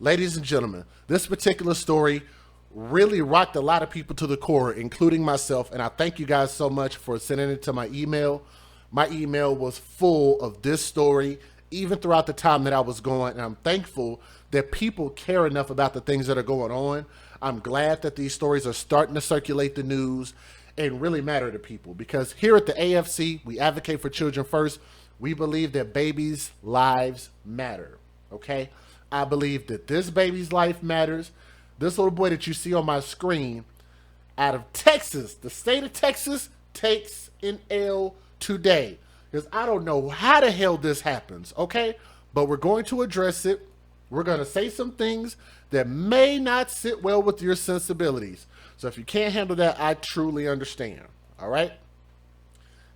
Ladies and gentlemen, this particular story really rocked a lot of people to the core, including myself. And I thank you guys so much for sending it to my email. My email was full of this story, even throughout the time that I was going. And I'm thankful that people care enough about the things that are going on. I'm glad that these stories are starting to circulate the news and really matter to people, because here at the AFC, we advocate for children first. We believe that babies' lives matter. Okay? I believe that this baby's life matters. This little boy that you see on my screen out of Texas, the state of Texas, takes an L today. Because I don't know how the hell this happens, okay? But we're going to address it. We're going to say some things that may not sit well with your sensibilities. So if you can't handle that, I truly understand, all right?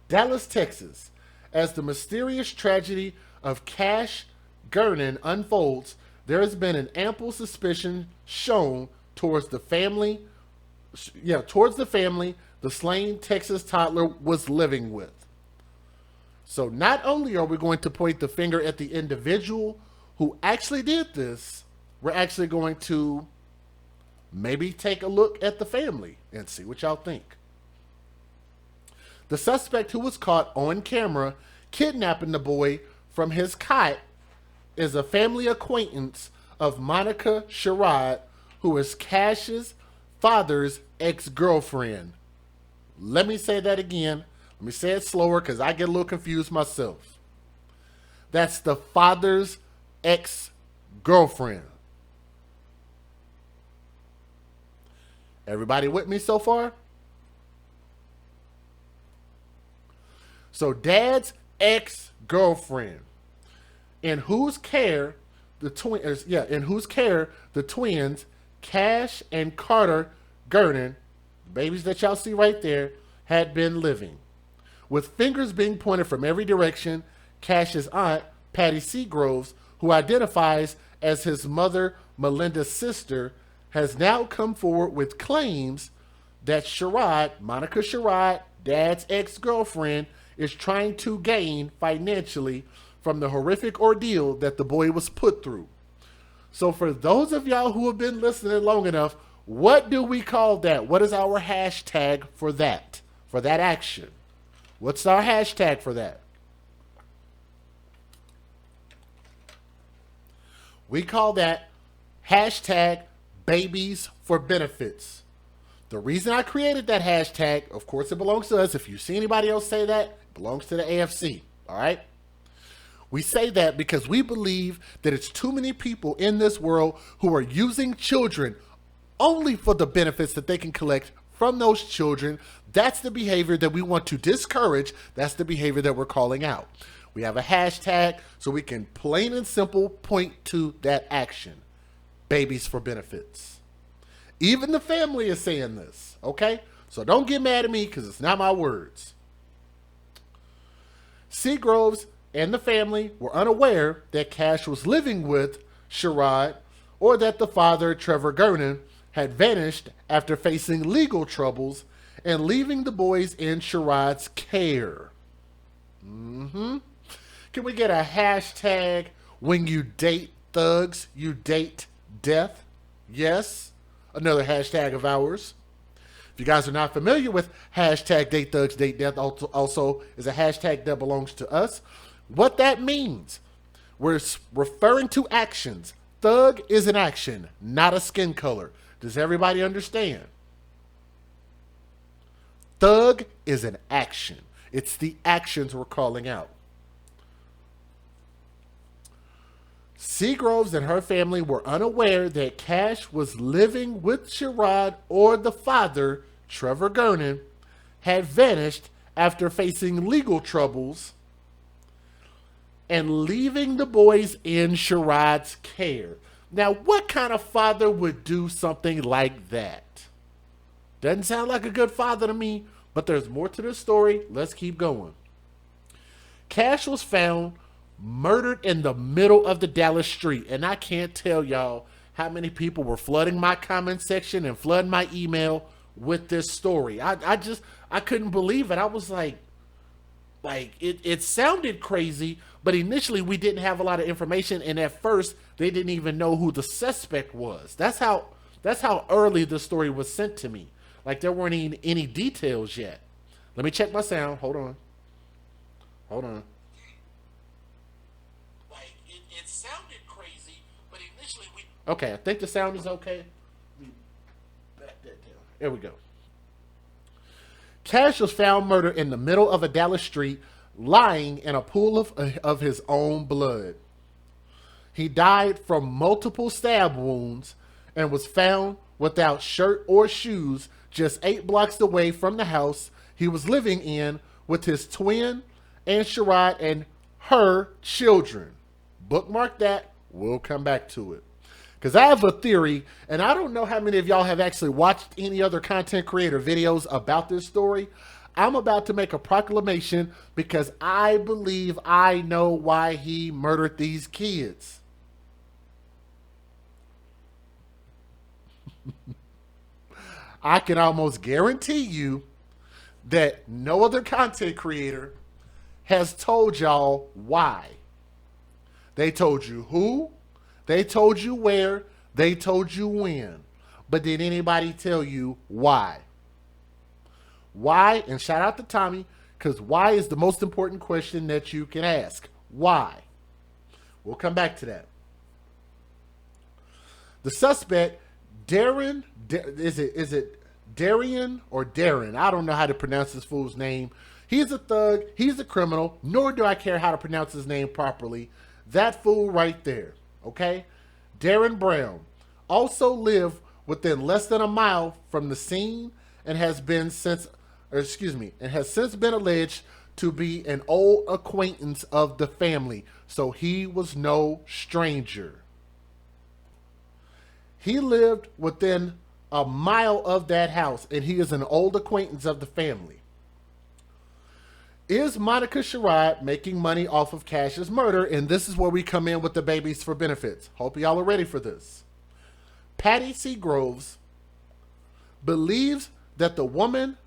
Dallas, Texas. As the mysterious tragedy of Cash Gernon unfolds, there has been an ample suspicion shown towards the family, the slain Texas toddler was living with. So not only are we going to point the finger at the individual who actually did this, we're actually going to maybe take a look at the family and see what y'all think. The suspect, who was caught on camera kidnapping the boy from his cot, is a family acquaintance of Monica Sherrod, who is Cash's father's ex-girlfriend. Let me say that again. Let me say it slower because I get a little confused myself. That's the father's ex-girlfriend. Everybody with me so far? So dad's ex-girlfriend, in whose care the twins, Cash and Carter Gernon, babies that y'all see right there, had been living. With fingers being pointed from every direction, Cash's aunt, Patty Seagroves, who identifies as his mother, Melinda's sister, has now come forward with claims that Monica Sherrod, dad's ex-girlfriend, is trying to gain financially from the horrific ordeal that the boy was put through. So for those of y'all who have been listening long enough, what do we call that? What is our hashtag for that action? What's our hashtag for that? We call that hashtag babies for benefits. The reason I created that hashtag, of course it belongs to us. If you see anybody else say that, it belongs to the AFC, all right? We say that because we believe that it's too many people in this world who are using children only for the benefits that they can collect from those children. That's the behavior that we want to discourage. That's the behavior that we're calling out. We have a hashtag so we can plain and simple point to that action. Babies for benefits. Even the family is saying this, okay? So don't get mad at me because it's not my words. Seagroves and the family were unaware that Cash was living with Sherrod, or that the father, Trevor Gernon, had vanished after facing legal troubles and leaving the boys in Sherrod's care. Can we get a hashtag, when you date thugs, you date death? Yes. Another hashtag of ours. If you guys are not familiar with hashtag date thugs, date death, also is a hashtag that belongs to us. What that means, we're referring to actions. Thug is an action, not a skin color. Does everybody understand? Thug is an action. It's the actions we're calling out. Seagroves and her family were unaware that Cash was living with Sherrod, or the father, Trevor Gernon, had vanished after facing legal troubles and leaving the boys in Sherrod's care. Now, what kind of father would do something like that? Doesn't sound like a good father to me, but there's more to the story. Let's keep going. Cash was found murdered in the middle of the Dallas street. And I can't tell y'all how many people were flooding my comment section and flooding my email with this story. I couldn't believe it. I was like, Like it sounded crazy, but initially we didn't have a lot of information, and at first they didn't even know who the suspect was. That's how early the story was sent to me. Like there weren't any details yet. Let me check my sound. Hold on. Hold on. Like it sounded crazy, but initially we. Okay, I think the sound is okay. Let me back that down. There we go. Cash was found murdered in the middle of a Dallas street, lying in a pool of his own blood. He died from multiple stab wounds and was found without shirt or shoes just 8 blocks away from the house he was living in with his twin and Sherrod and her children. Bookmark that. We'll come back to it. Because I have a theory, and I don't know how many of y'all have actually watched any other content creator videos about this story. I'm about to make a proclamation because I believe I know why he murdered these kids. I can almost guarantee you that no other content creator has told y'all why. They told you who, they told you where, they told you when. But did anybody tell you why? Why, and shout out to Tommy, because why is the most important question that you can ask. Why? We'll come back to that. The suspect, Darriynn, is it Darriynn or Darriynn? I don't know how to pronounce this fool's name. He's a thug. He's a criminal. Nor do I care how to pronounce his name properly. That fool right there. Okay? Darriynn Brown also lived within less than a mile from the scene and has since been alleged to be an old acquaintance of the family. So he was no stranger. He lived within a mile of that house, and he is an old acquaintance of the family. Is Monica Sherrod making money off of Cash's murder? And this is where we come in with the babies for benefits. Hope y'all are ready for this. Patty C. Groves believes that the woman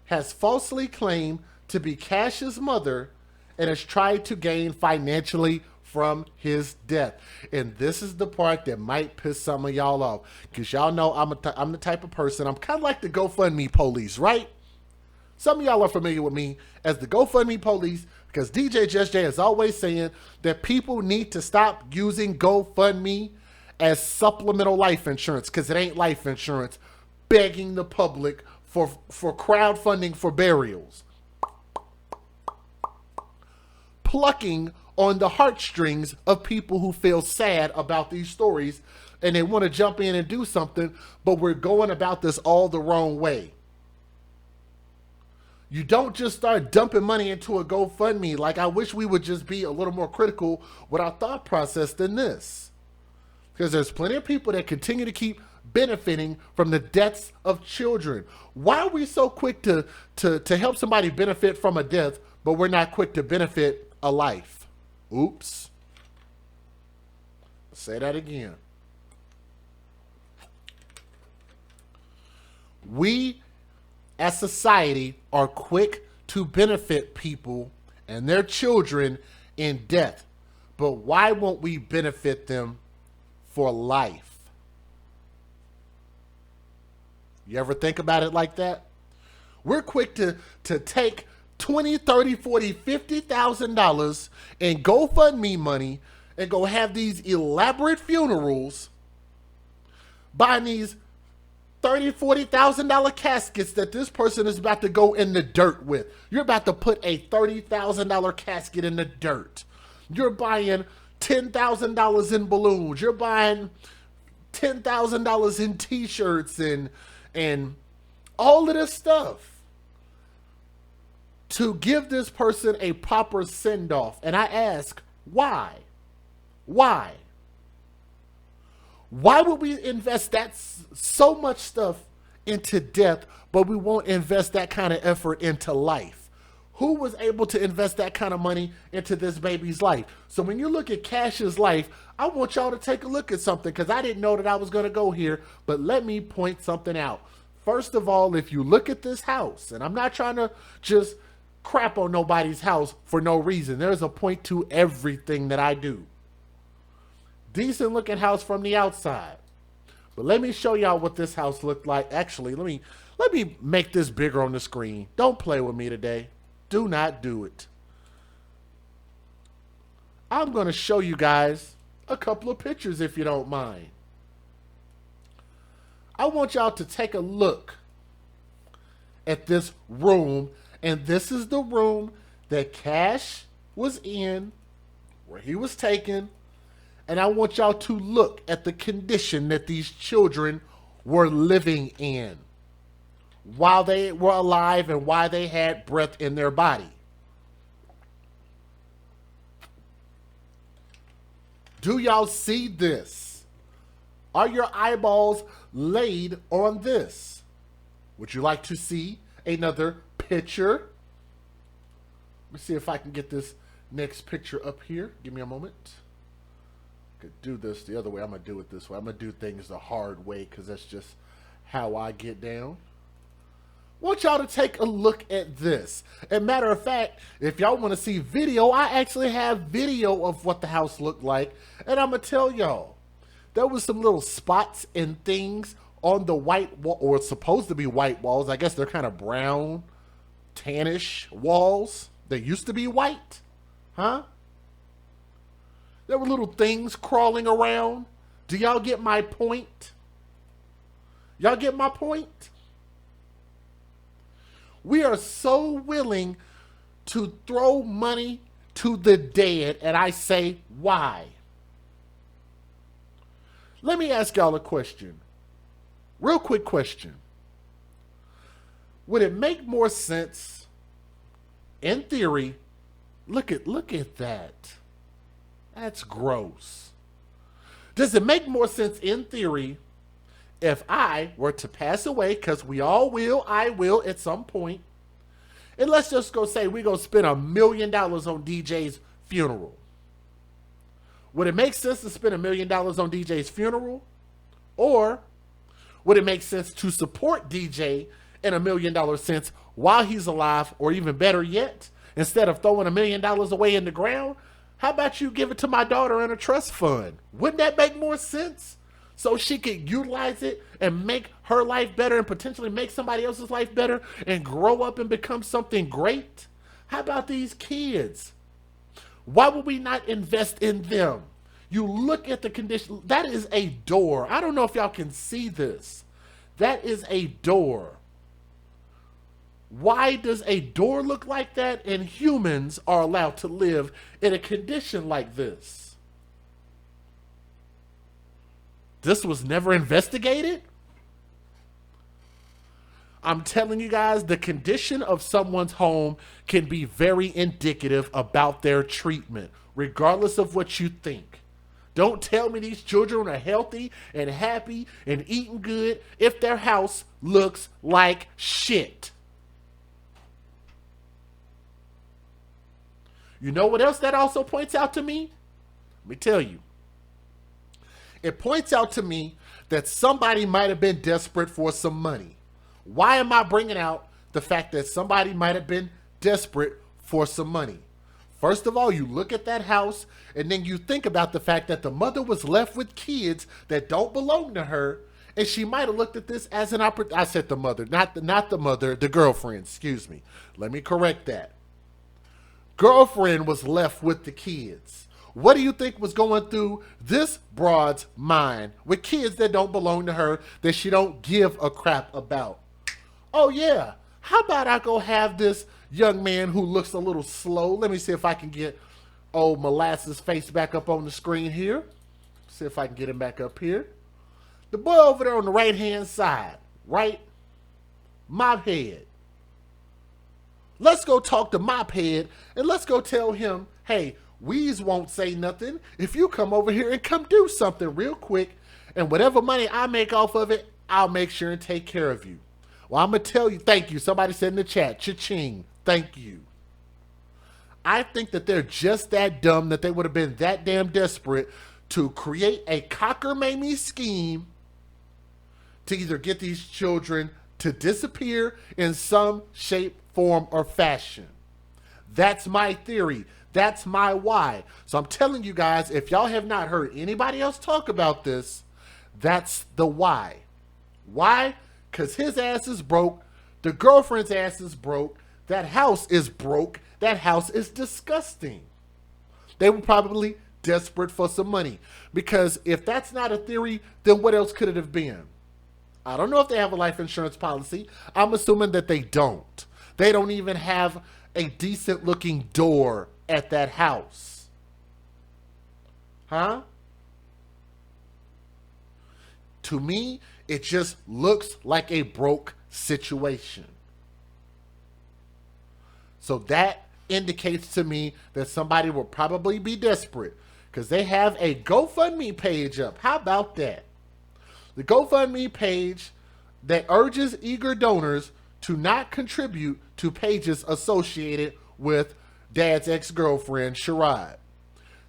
has falsely claimed to be Cash's mother and has tried to gain financially from his death. And this is the part that might piss some of y'all off, because y'all know I'm the type of person, I'm kind of like the GoFundMe police, right? Some of y'all are familiar with me as the GoFundMe police, because DJ Just J is always saying that people need to stop using GoFundMe as supplemental life insurance, because it ain't life insurance, begging the public for crowdfunding for burials. Plucking on the heartstrings of people who feel sad about these stories and they want to jump in and do something, but we're going about this all the wrong way. You don't just start dumping money into a GoFundMe. Like, I wish we would just be a little more critical with our thought process than this. Because there's plenty of people that continue to keep benefiting from the deaths of children. Why are we so quick to help somebody benefit from a death, but we're not quick to benefit a life? Oops. Say that again. We as society are quick to benefit people and their children in death, but why won't we benefit them for life? You ever think about it like that? We're quick to take $20, $30, $40, $50,000 in GoFundMe money and go have these elaborate funerals, buying these $30,000, $40,000 caskets that this person is about to go in the dirt with. You're about to put a $30,000 casket in the dirt. You're buying $10,000 in balloons. You're buying $10,000 in t-shirts and all of this stuff to give this person a proper send-off. And I ask, why? Why? Why would we invest that so much stuff into death, but we won't invest that kind of effort into life? Who was able to invest that kind of money into this baby's life? So when you look at Cash's life, I want y'all to take a look at something, because I didn't know that I was going to go here, but let me point something out. First of all, if you look at this house, and I'm not trying to just crap on nobody's house for no reason. There's a point to everything that I do. Decent looking house from the outside. But let me show y'all what this house looked like. Actually, let me make this bigger on the screen. Don't play with me today. Do not do it. I'm going to show you guys a couple of pictures if you don't mind. I want y'all to take a look at this room, and this is the room that Cash was in, where he was taken, and I want y'all to look at the condition that these children were living in while they were alive and while they had breath in their body. Do y'all see this? Are your eyeballs laid on this? Would you like to see another picture? Let me see if I can get this next picture up here. Give me a moment. I could do this the other way. I'm going to do it this way. I'm going to do things the hard way because that's just how I get down. I want y'all to take a look at this. As a matter of fact, if y'all want to see video, I actually have video of what the house looked like. And I'm going to tell y'all, there was some little spots and things on the white wall, or supposed to be white walls. I guess they're kind of brown, tannish walls. They used to be white. Huh? There were little things crawling around. Do y'all get my point? Y'all get my point? We are so willing to throw money to the dead, and I say, why? Let me ask y'all a question. Real quick question. Would it make more sense, in theory, look at that. That's gross. Does it make more sense in theory if I were to pass away, because we all will, I will at some point, and let's just go say we're going to spend $1 million on DJ's funeral? Would it make sense to spend $1 million on DJ's funeral? Or would it make sense to support DJ in $1 million sense while he's alive? Or even better yet, instead of throwing $1 million away in the ground, how about you give it to my daughter in a trust fund? Wouldn't that make more sense? So she could utilize it and make her life better and potentially make somebody else's life better and grow up and become something great? How about these kids? Why would we not invest in them? You look at the condition. That is a door. I don't know if y'all can see this. That is a door. Why does a door look like that and humans are allowed to live in a condition like this? This was never investigated? I'm telling you guys, the condition of someone's home can be very indicative about their treatment, regardless of what you think. Don't tell me these children are healthy and happy and eating good if their house looks like shit. You know what else that also points out to me? Let me tell you. It points out to me that somebody might have been desperate for some money. Why am I bringing out the fact that somebody might have been desperate for some money? First of all, you look at that house and then you think about the fact that the mother was left with kids that don't belong to her, and she might have looked at this as an opportunity. I said the mother, not the mother, the girlfriend, excuse me. Let me correct that. Girlfriend was left with the kids. What do you think was going through this broad's mind with kids that don't belong to her, that she don't give a crap about? Oh yeah, how about I go have this young man who looks a little slow. Let me see if I can get old Molasses' face back up on the screen here. See if I can get him back up here. The boy over there on the right-hand side, right? Mophead. Let's go talk to Mophead and let's go tell him, hey, Weeze won't say nothing if you come over here and come do something real quick, and whatever money I make off of it, I'll make sure and take care of you. Well, I'm going to tell you, thank you. Somebody said in the chat, cha-ching, thank you. I think that they're just that dumb that they would have been that damn desperate to create a cockamamie scheme to either get these children to disappear in some shape, form, or fashion. That's my theory. That's my why. So I'm telling you guys, if y'all have not heard anybody else talk about this, that's the why. Why? Because his ass is broke. The girlfriend's ass is broke. That house is broke. That house is disgusting. They were probably desperate for some money. Because if that's not a theory, then what else could it have been? I don't know if they have a life insurance policy. I'm assuming that they don't. They don't even have a decent looking door at that house. Huh? To me, it just looks like a broke situation. So that indicates to me that somebody will probably be desperate because they have a GoFundMe page up. How about that? The GoFundMe page that urges eager donors to not contribute to pages associated with Dad's ex-girlfriend, Sherrod.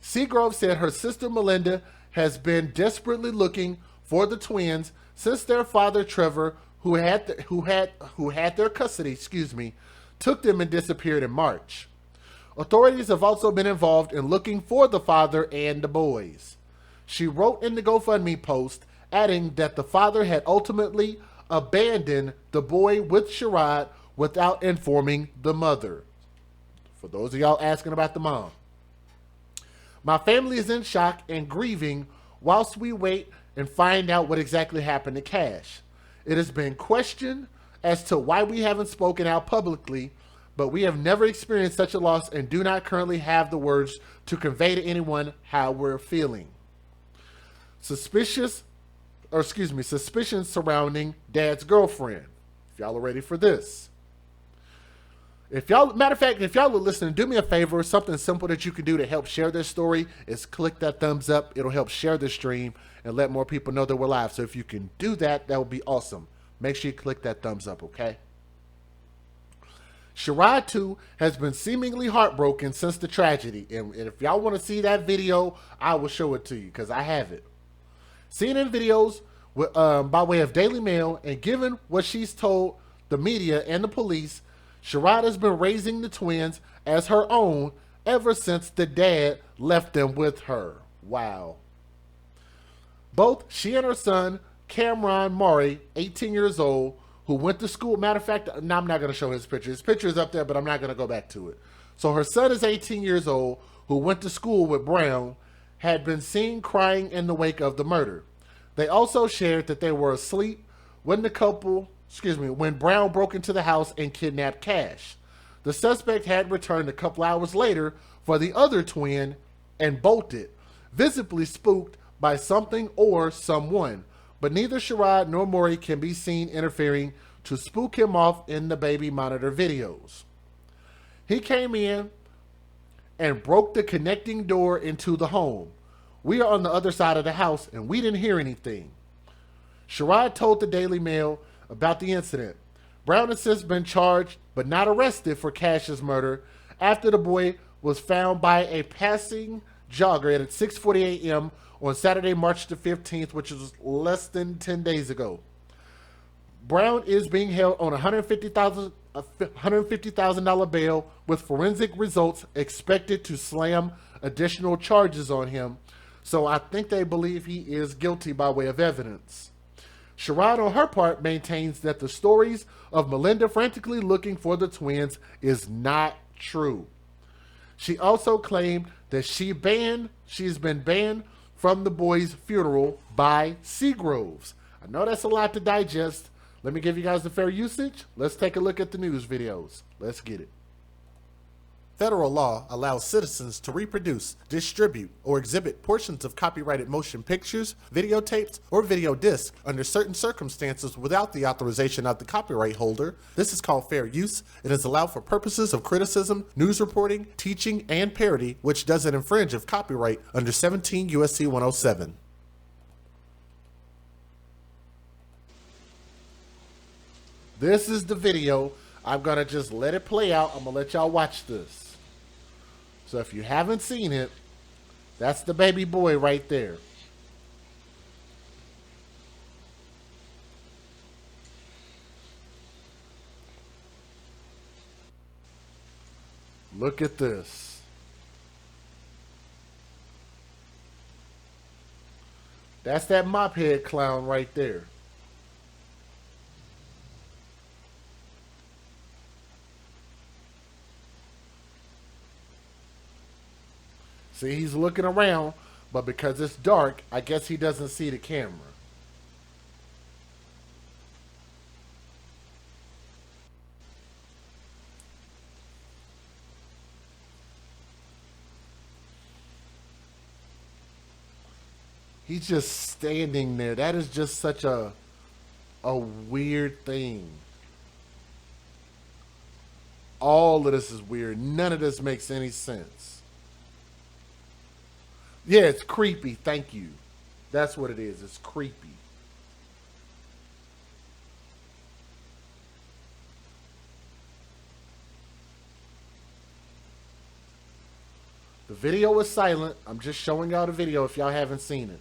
Seagrove said her sister Melinda has been desperately looking for the twins since their father Trevor, who had their custody, took them and disappeared in March. Authorities have also been involved in looking for the father and the boys. She wrote in the GoFundMe post, adding that the father had ultimately abandoned the boy with Sherrod without informing the mother. For those of y'all asking about the mom. My family is in shock and grieving whilst we wait and find out what exactly happened to Cash. It has been questioned as to why we haven't spoken out publicly, but we have never experienced such a loss and do not currently have the words to convey to anyone how we're feeling. Suspicions surrounding Dad's girlfriend. If y'all are ready for this. Matter of fact, if y'all are listening, do me a favor. Something simple that you can do to help share this story is click that thumbs up. It'll help share the stream and let more people know that we're live. So if you can do that, that would be awesome. Make sure you click that thumbs up, okay? Sherrod, too, has been seemingly heartbroken since the tragedy. And if y'all want to see that video, I will show it to you because I have it. CNN videos by way of Daily Mail, and given what she's told the media and the police, Sherrod has been raising the twins as her own ever since the dad left them with her. Wow. Both she and her son, Cameron Murray, 18 years old, who went to school. Matter of fact, no, I'm not going to show his picture. His picture is up there, but I'm not going to go back to it. So her son is 18 years old, who went to school with Brown, had been seen crying in the wake of the murder. They also shared that they were asleep when when Brown broke into the house and kidnapped Cash. The suspect had returned a couple hours later for the other twin and bolted, visibly spooked by something or someone. But neither Sherrod nor Maury can be seen interfering to spook him off in the baby monitor videos. He came in and broke the connecting door into the home. We are on the other side of the house and we didn't hear anything. Sherrod told the Daily Mail about the incident. Brown has since been charged but not arrested for Cash's murder after the boy was found by a passing jogger at 6:40 a.m. on Saturday, March the 15th, which was less than 10 days ago. Brown is being held on $150,000 bail with forensic results expected to slam additional charges on him. So I think they believe he is guilty by way of evidence. Sherrod, on her part, maintains that the stories of Melinda frantically looking for the twins is not true. She also claimed that she's been banned from the boy's funeral by Seagroves. I know that's a lot to digest. Let me give you guys the fair usage. Let's take a look at the news videos. Let's get it. Federal law allows citizens to reproduce, distribute, or exhibit portions of copyrighted motion pictures, videotapes, or video discs under certain circumstances without the authorization of the copyright holder. This is called fair use. It is allowed for purposes of criticism, news reporting, teaching, and parody, which doesn't infringe of copyright under 17 U.S.C. 107. This is the video. I'm going to just let it play out. I'm going to let y'all watch this. So if you haven't seen it, that's the baby boy right there. Look at this. That's that mop head clown right there. See, he's looking around, but because it's dark, I guess he doesn't see the camera. He's just standing there. That is just such a weird thing. All of this is weird. None of this makes any sense. Yeah, it's creepy. Thank you. That's what it is. It's creepy. The video is silent. I'm just showing y'all the video if y'all haven't seen it.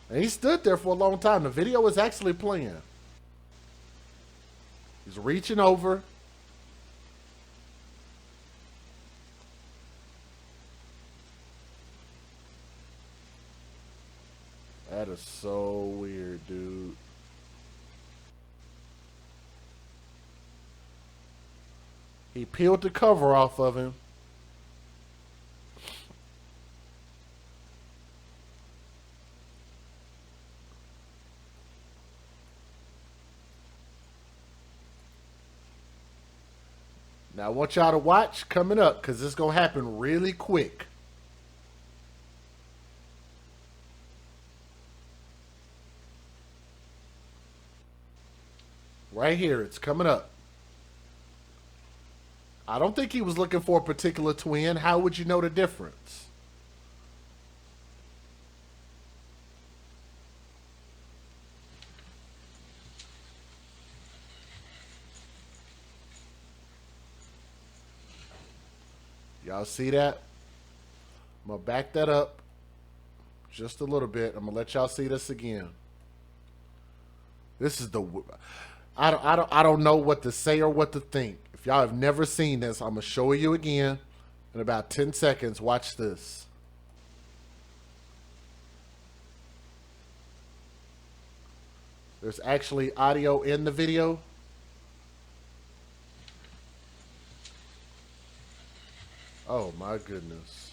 And he stood there for a long time. The video is actually playing. He's reaching over. That is so weird, dude. He peeled the cover off of him. Now I want y'all to watch coming up because it's going to happen really quick. Right here, it's coming up. I don't think he was looking for a particular twin. How would you know the difference? Y'all see that? I'm going to back that up just a little bit. I'm going to let y'all see this again. This is the... I don't know what to say or what to think. If y'all have never seen this, I'm going to show you again in about 10 seconds. Watch this. There's actually audio in the video. Oh my goodness.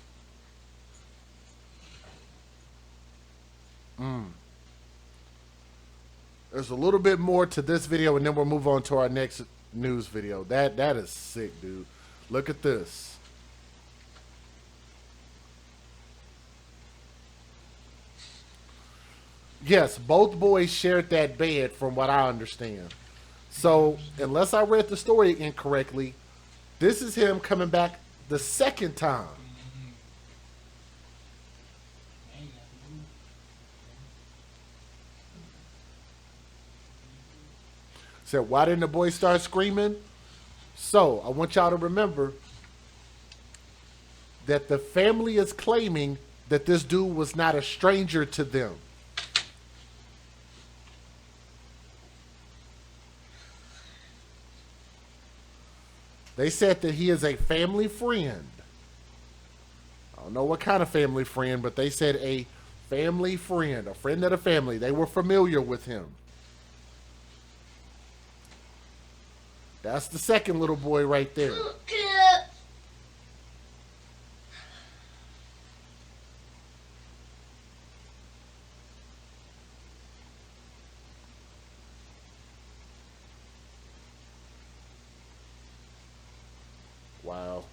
There's a little bit more to this video, and then we'll move on to our next news video. That is sick, dude. Look at this. Yes, both boys shared that bed from what I understand. So, unless I read the story incorrectly, this is him coming back the second time. Said, why didn't the boy start screaming? So, I want y'all to remember that the family is claiming that this dude was not a stranger to them. They said that he is a family friend. I don't know what kind of family friend, but they said a family friend, a friend of the family. They were familiar with him. That's the second little boy right there. Wow.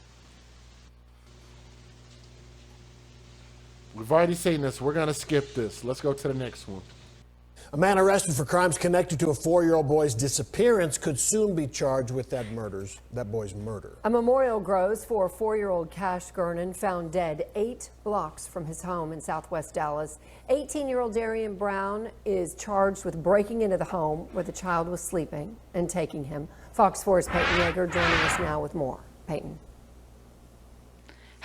We've already seen this. We're going to skip this. Let's go to the next one. A man arrested for crimes connected to a 4-year-old boy's disappearance could soon be charged with that boy's murder. A memorial grows for 4-year-old Cash Gernon, found dead 8 blocks from his home in southwest Dallas. 18-year-old Darriynn Brown is charged with breaking into the home where the child was sleeping and taking him. Fox 4's Peyton Yeager joining us now with more. Peyton.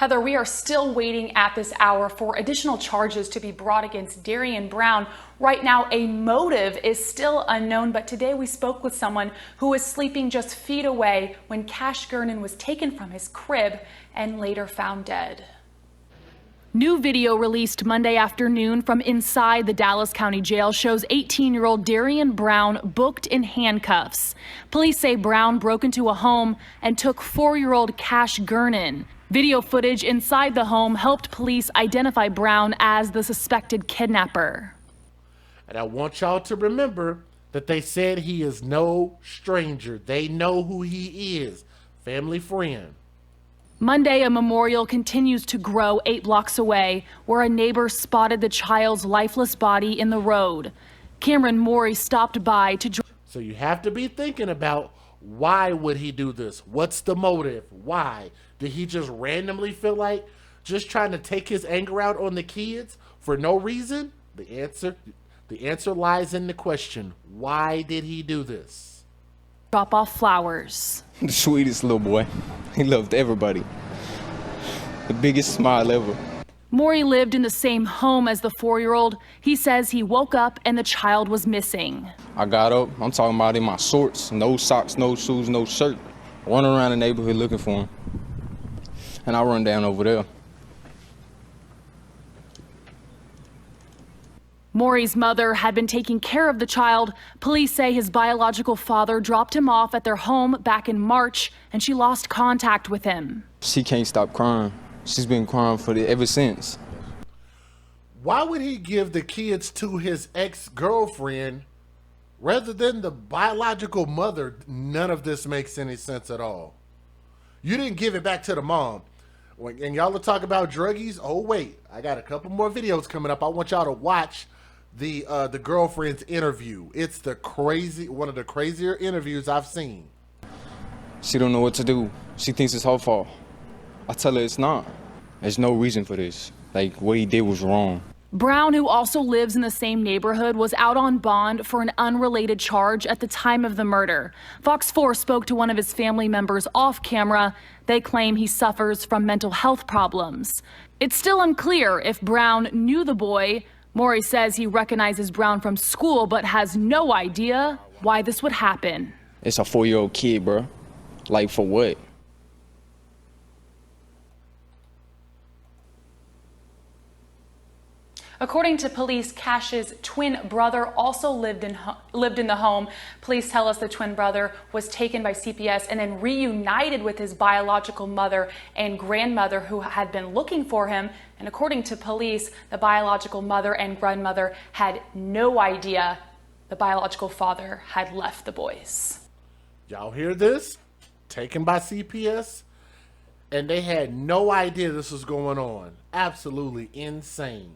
Heather, we are still waiting at this hour for additional charges to be brought against Darriynn Brown. Right now, a motive is still unknown, but today we spoke with someone who was sleeping just feet away when Cash Gernon was taken from his crib and later found dead. New video released Monday afternoon from inside the Dallas County Jail shows 18-year-old Darriynn Brown booked in handcuffs. Police say Brown broke into a home and took 4-year-old Cash Gernon. Video footage inside the home helped police identify Brown as the suspected kidnapper. And I want y'all to remember that they said he is no stranger. They know who he is. Family friend. Monday, a memorial continues to grow 8 blocks away, where a neighbor spotted the child's lifeless body in the road. Cameron Morey stopped by to... So you have to be thinking about, why would he do this? What's the motive? Why? Did he just randomly feel like just trying to take his anger out on the kids for no reason? The answer lies in the question. Why did he do this? Drop off flowers. The sweetest little boy. He loved everybody. The biggest smile ever. Morey lived in the same home as the 4-year-old. He says he woke up and the child was missing. I got up, I'm talking about in my shorts, no socks, no shoes, no shirt. Running around the neighborhood looking for him. And I run down over there. Morey's mother had been taking care of the child. Police say his biological father dropped him off at their home back in March, and she lost contact with him. She can't stop crying. She's been crying for it ever since. Why would he give the kids to his ex-girlfriend rather than the biological mother? None of this makes any sense at all. You didn't give it back to the mom. And y'all are talking about druggies. Oh, wait. I got a couple more videos coming up. I want y'all to watch the girlfriend's interview. It's one of the crazier interviews I've seen. She don't know what to do. She thinks it's her fault. I tell her it's not. There's no reason for this. Like, what he did was wrong. Brown, who also lives in the same neighborhood, was out on bond for an unrelated charge at the time of the murder. Fox 4 spoke to one of his family members off camera. They claim he suffers from mental health problems. It's still unclear if Brown knew the boy. Morey says he recognizes Brown from school, but has no idea why this would happen. It's a 4-year-old kid, bro. Like, for what? According to police, Cash's twin brother also lived in the home. Police tell us the twin brother was taken by CPS and then reunited with his biological mother and grandmother who had been looking for him. And according to police, the biological mother and grandmother had no idea the biological father had left the boys. Y'all hear this? Taken by CPS? And they had no idea this was going on. Absolutely insane.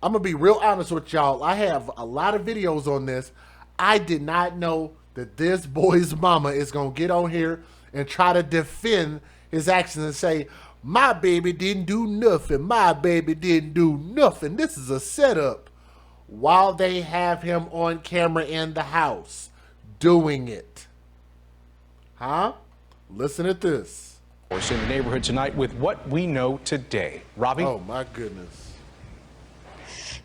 I'm going to be real honest with y'all. I have a lot of videos on this. I did not know that this boy's mama is going to get on here and try to defend his actions and say, my baby didn't do nothing. My baby didn't do nothing. This is a setup, while they have him on camera in the house doing it. Huh? Listen at this. We're in the neighborhood tonight with what we know today. Robbie? Oh, my goodness.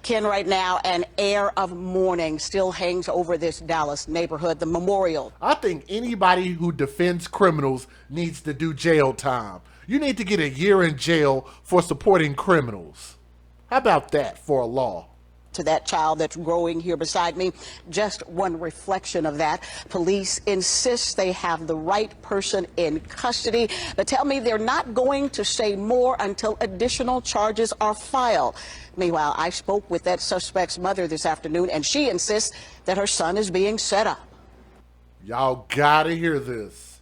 Ken, right now, an air of mourning still hangs over this Dallas neighborhood, the memorial. I think anybody who defends criminals needs to do jail time. You need to get a year in jail for supporting criminals. How about that for a law? To that child that's growing here beside me, just one reflection of that. Police insist they have the right person in custody, but tell me they're not going to say more until additional charges are filed. Meanwhile, I spoke with that suspect's mother this afternoon, and she insists that her son is being set up. Y'all gotta hear this.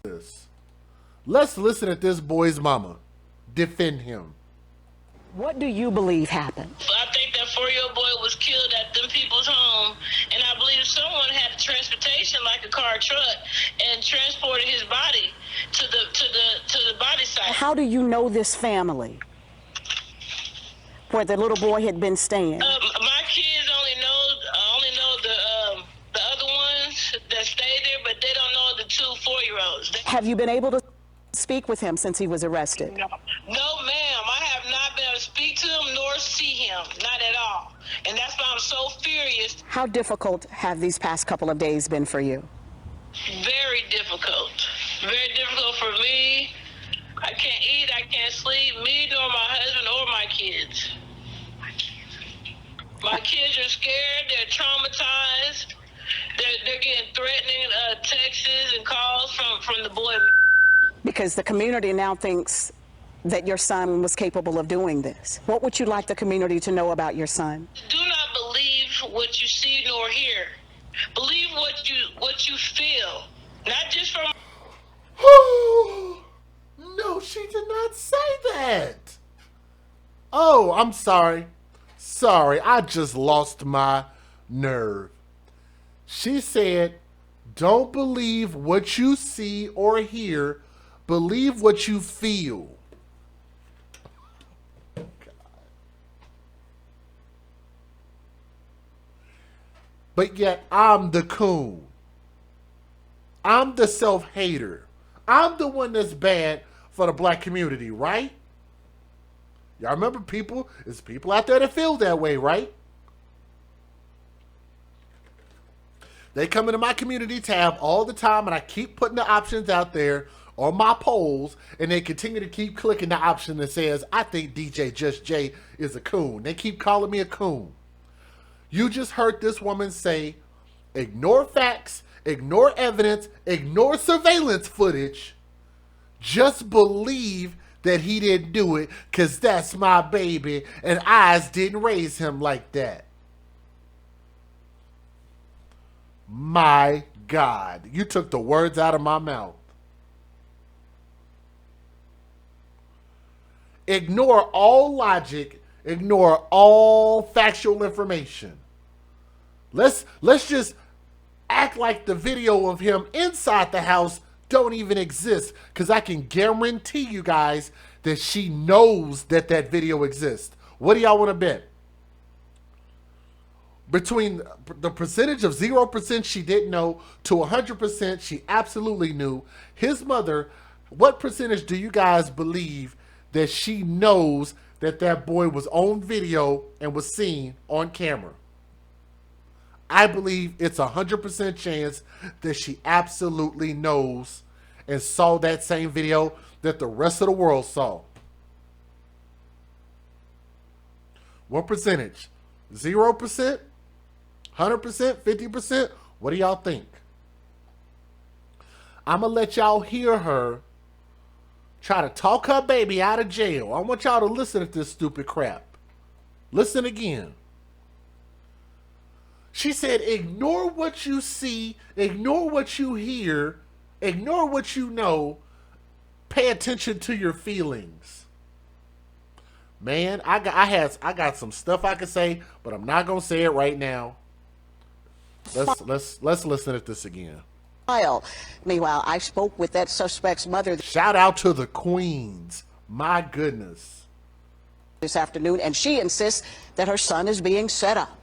Let's listen at this boy's mama defend him. What do you believe happened? I think that 4-year-old boy was killed at them people's home, and I believe someone had transportation like a car or truck and transported his body to the body site. How do you know this family where the little boy had been staying? My kids only know the other ones that stayed there, but they don't know the 2 4-year-olds. Have you been able to speak with him since he was arrested? No, not at all. And that's why I'm so furious. How difficult have these past couple of days been for you? Very difficult. Very difficult for me. I can't eat, I can't sleep, me nor my husband or my kids. My kids are scared, they're traumatized. They're getting threatening texts and calls from the boy. Because the community now thinks that your son was capable of doing this. What would you like the community to know about your son? Do not believe what you see nor hear. Believe what you feel, not just from. No, she did not say that. Oh, I'm sorry. Sorry, I just lost my nerve. She said, don't believe what you see or hear, believe what you feel. God. But yet I'm the coon. I'm the self-hater. I'm the one that's bad for the black community, right? Y'all remember people? There's people out there that feel that way, right? They come into my community tab all the time, and I keep putting the options out there on my polls, and they continue to keep clicking the option that says, I think DJ Just Jay is a coon. They keep calling me a coon. You just heard this woman say, ignore facts, ignore evidence, ignore surveillance footage. Just believe that he didn't do it because that's my baby and eyes didn't raise him like that. My God, you took the words out of my mouth. Ignore all logic, ignore all factual information. Let's just act like the video of him inside the house don't even exist, because I can guarantee you guys that she knows that that video exists. What do y'all want to bet? Between the percentage of 0% she didn't know to 100% she absolutely knew, his mother, what percentage do you guys believe that she knows that that boy was on video and was seen on camera? I believe it's 100% chance that she absolutely knows and saw that same video that the rest of the world saw. What percentage? 0%? 100%? 50%? What do y'all think? I'm going to let y'all hear her try to talk her baby out of jail. I want y'all to listen to this stupid crap. Listen again. She said, ignore what you see, ignore what you hear, ignore what you know, pay attention to your feelings. Man, I got some stuff I could say, but I'm not gonna say it right now. Let's listen to this again. Meanwhile, I spoke with that suspect's mother Shout out to the queens. My goodness. this afternoon, and she insists that her son is being set up.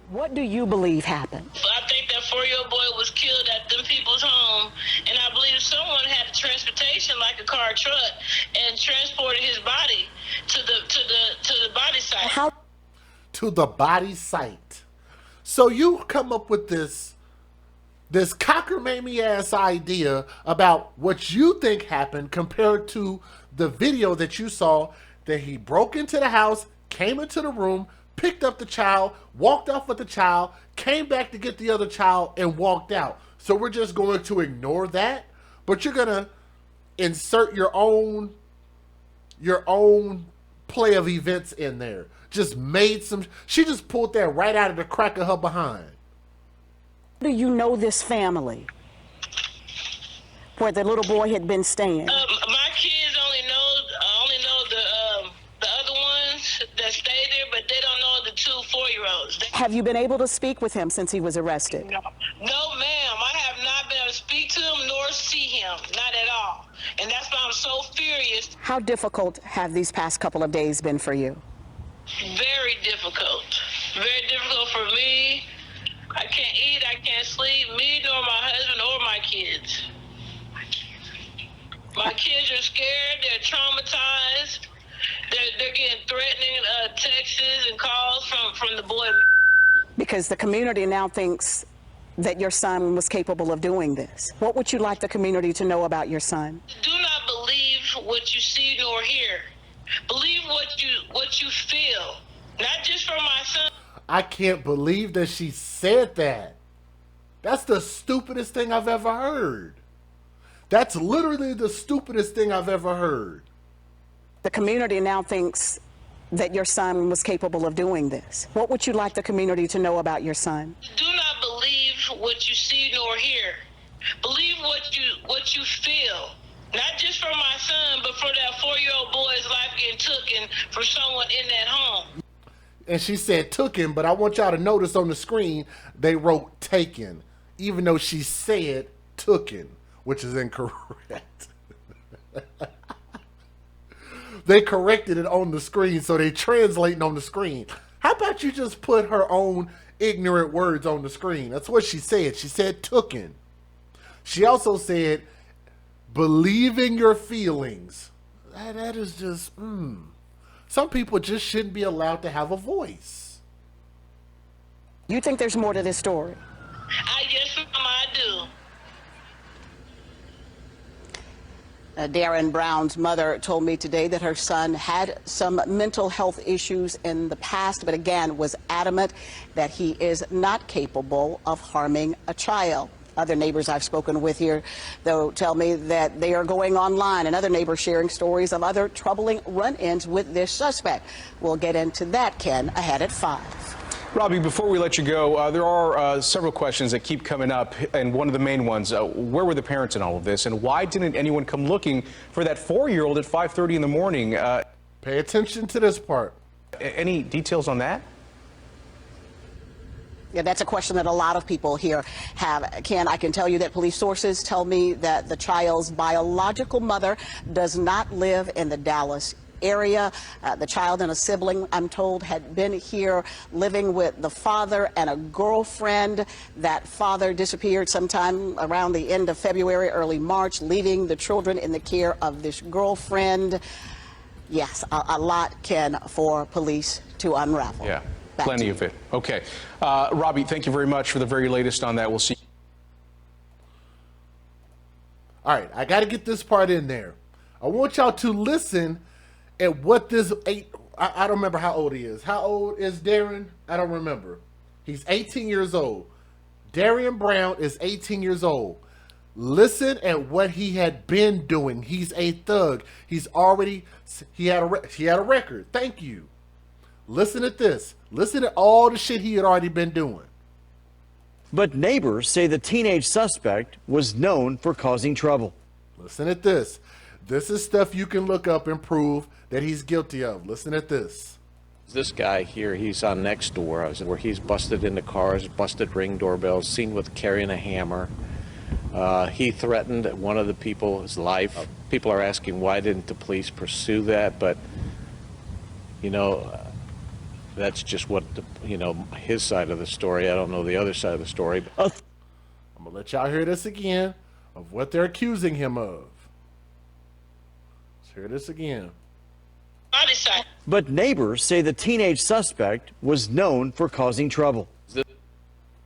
What do you believe happened? I think that 4-year-old boy was killed at them people's home, and I believe someone had transportation like a car or truck and transported his body to the body site. How? To the body site. So you come up with this cockamamie ass idea about what you think happened compared to the video that you saw that he broke into the house, came into the room, picked up the child, walked off with the child, came back to get the other child, and walked out. So we're just going to ignore that, but you're going to insert your own play of events in there. She just pulled that right out of the crack of her behind. Do you know this family where the little boy had been staying? My kids only know the other ones that stay there, but they don't know the 2 4-year-olds. Have you been able to speak with him since he was arrested? No, ma'am. I have not been able to speak to him nor see him, not at all. And that's why I'm so furious. How difficult have these past couple of days been for you? Very difficult. Very difficult for me. I can't eat, I can't sleep, me nor my husband or my kids. My kids are scared, they're traumatized. They're getting threatening texts and calls from the boy. Because the community now thinks that your son was capable of doing this. What would you like the community to know about your son? Do not believe what you see nor hear. Believe what you feel, not just from my son. I can't believe that she said that. That's the stupidest thing I've ever heard. That's literally the stupidest thing I've ever heard. The community now thinks that your son was capable of doing this. What would you like the community to know about your son? Do not believe what you see nor hear. Believe what you feel, not just from my son, but for that 4-year-old boy's life getting taken from someone in that home. And she said "tooken," but I want y'all to notice on the screen they wrote "taken," even though she said "tooken," which is incorrect. They corrected it on the screen, so they translating on the screen. How about you just put her own ignorant words on the screen? That's what she said. She said "tooken." She also said "believing your feelings." That is just, Some people just shouldn't be allowed to have a voice. You think there's more to this story? Yes, ma'am, I do. Darriynn Brown's mother told me today that her son had some mental health issues in the past, but again was adamant that he is not capable of harming a child. Other neighbors I've spoken with here, though, tell me that they are going online, and other neighbors sharing stories of other troubling run-ins with this suspect. We'll get into that, Ken, ahead at 5. Robbie, before we let you go, there are several questions that keep coming up, and one of the main ones, where were the parents in all of this, and why didn't anyone come looking for that 4-year-old at 5:30 in the morning? Pay attention to this part. Any details on that? Yeah, that's a question that a lot of people here have. Ken, I can tell you that police sources tell me that the child's biological mother does not live in the Dallas area. The child and a sibling, I'm told, had been here living with the father and a girlfriend. That father disappeared sometime around the end of February, early March, leaving the children in the care of this girlfriend. Yes, a lot, Ken, for police to unravel. Yeah, Back plenty to of you. it. Okay. Robbie, thank you very much for the very latest on that. We'll see. All right, I got to get this part in there. I want y'all to listen at what this I don't remember how old he is. How old is Darriynn? I don't remember. He's 18 years old. Darriynn Brown is 18 years old. Listen at what he had been doing. He's a thug. He had a record. Thank you. Listen at this. Listen at all the shit he had already been doing. But neighbors say the teenage suspect was known for causing trouble. Listen at this. This is stuff you can look up and prove that he's guilty of. Listen at this. This guy here, he's on Nextdoor, where he's busted into cars, busted Ring doorbells, seen with carrying a hammer. He threatened one of the people's life. People are asking, why didn't the police pursue that? But, you know, that's just what, his side of the story. I don't know the other side of the story. I'm going to let y'all hear this again of what they're accusing him of. Let's hear this again. But neighbors say the teenage suspect was known for causing trouble.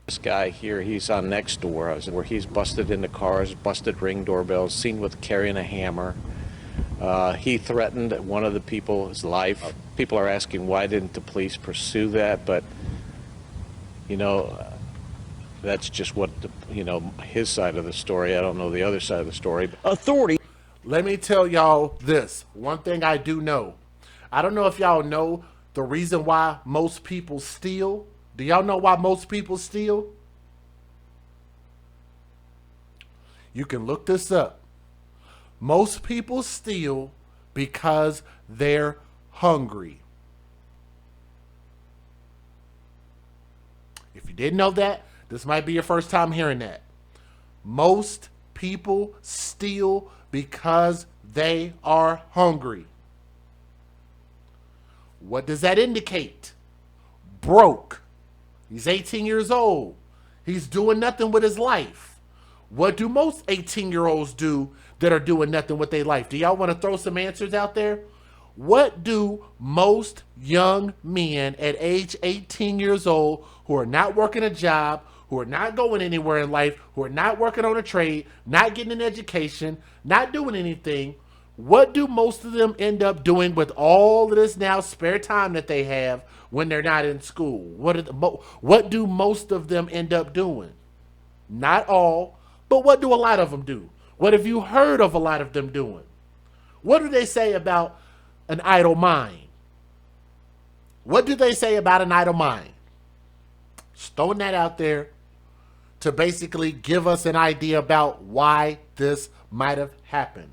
This guy here, he's on Nextdoor, where he's busted into cars, busted Ring doorbells, seen with carrying a hammer. He threatened one of the people's life. People are asking, why didn't the police pursue that? But, that's just what, his side of the story. I don't know the other side of the story. Authority. Let me tell y'all this. One thing I do know. I don't know if y'all know the reason why most people steal. Do y'all know why most people steal? You can look this up. Most people steal because they're hungry. If you didn't know that, this might be your first time hearing that. Most people steal because they are hungry. What does that indicate? Broke. He's 18 years old. He's doing nothing with his life. What do most 18-year-olds do that are doing nothing with their life? Do y'all want to throw some answers out there? What do most young men at age 18 years old who are not working a job, who are not going anywhere in life, who are not working on a trade, not getting an education, not doing anything, what do most of them end up doing with all of this now spare time that they have when they're not in school? What do most of them end up doing? Not all, but what do a lot of them do? What have you heard of a lot of them doing? What do they say about an idle mind? What do they say about an idle mind? Just throwing that out there to basically give us an idea about why this might have happened.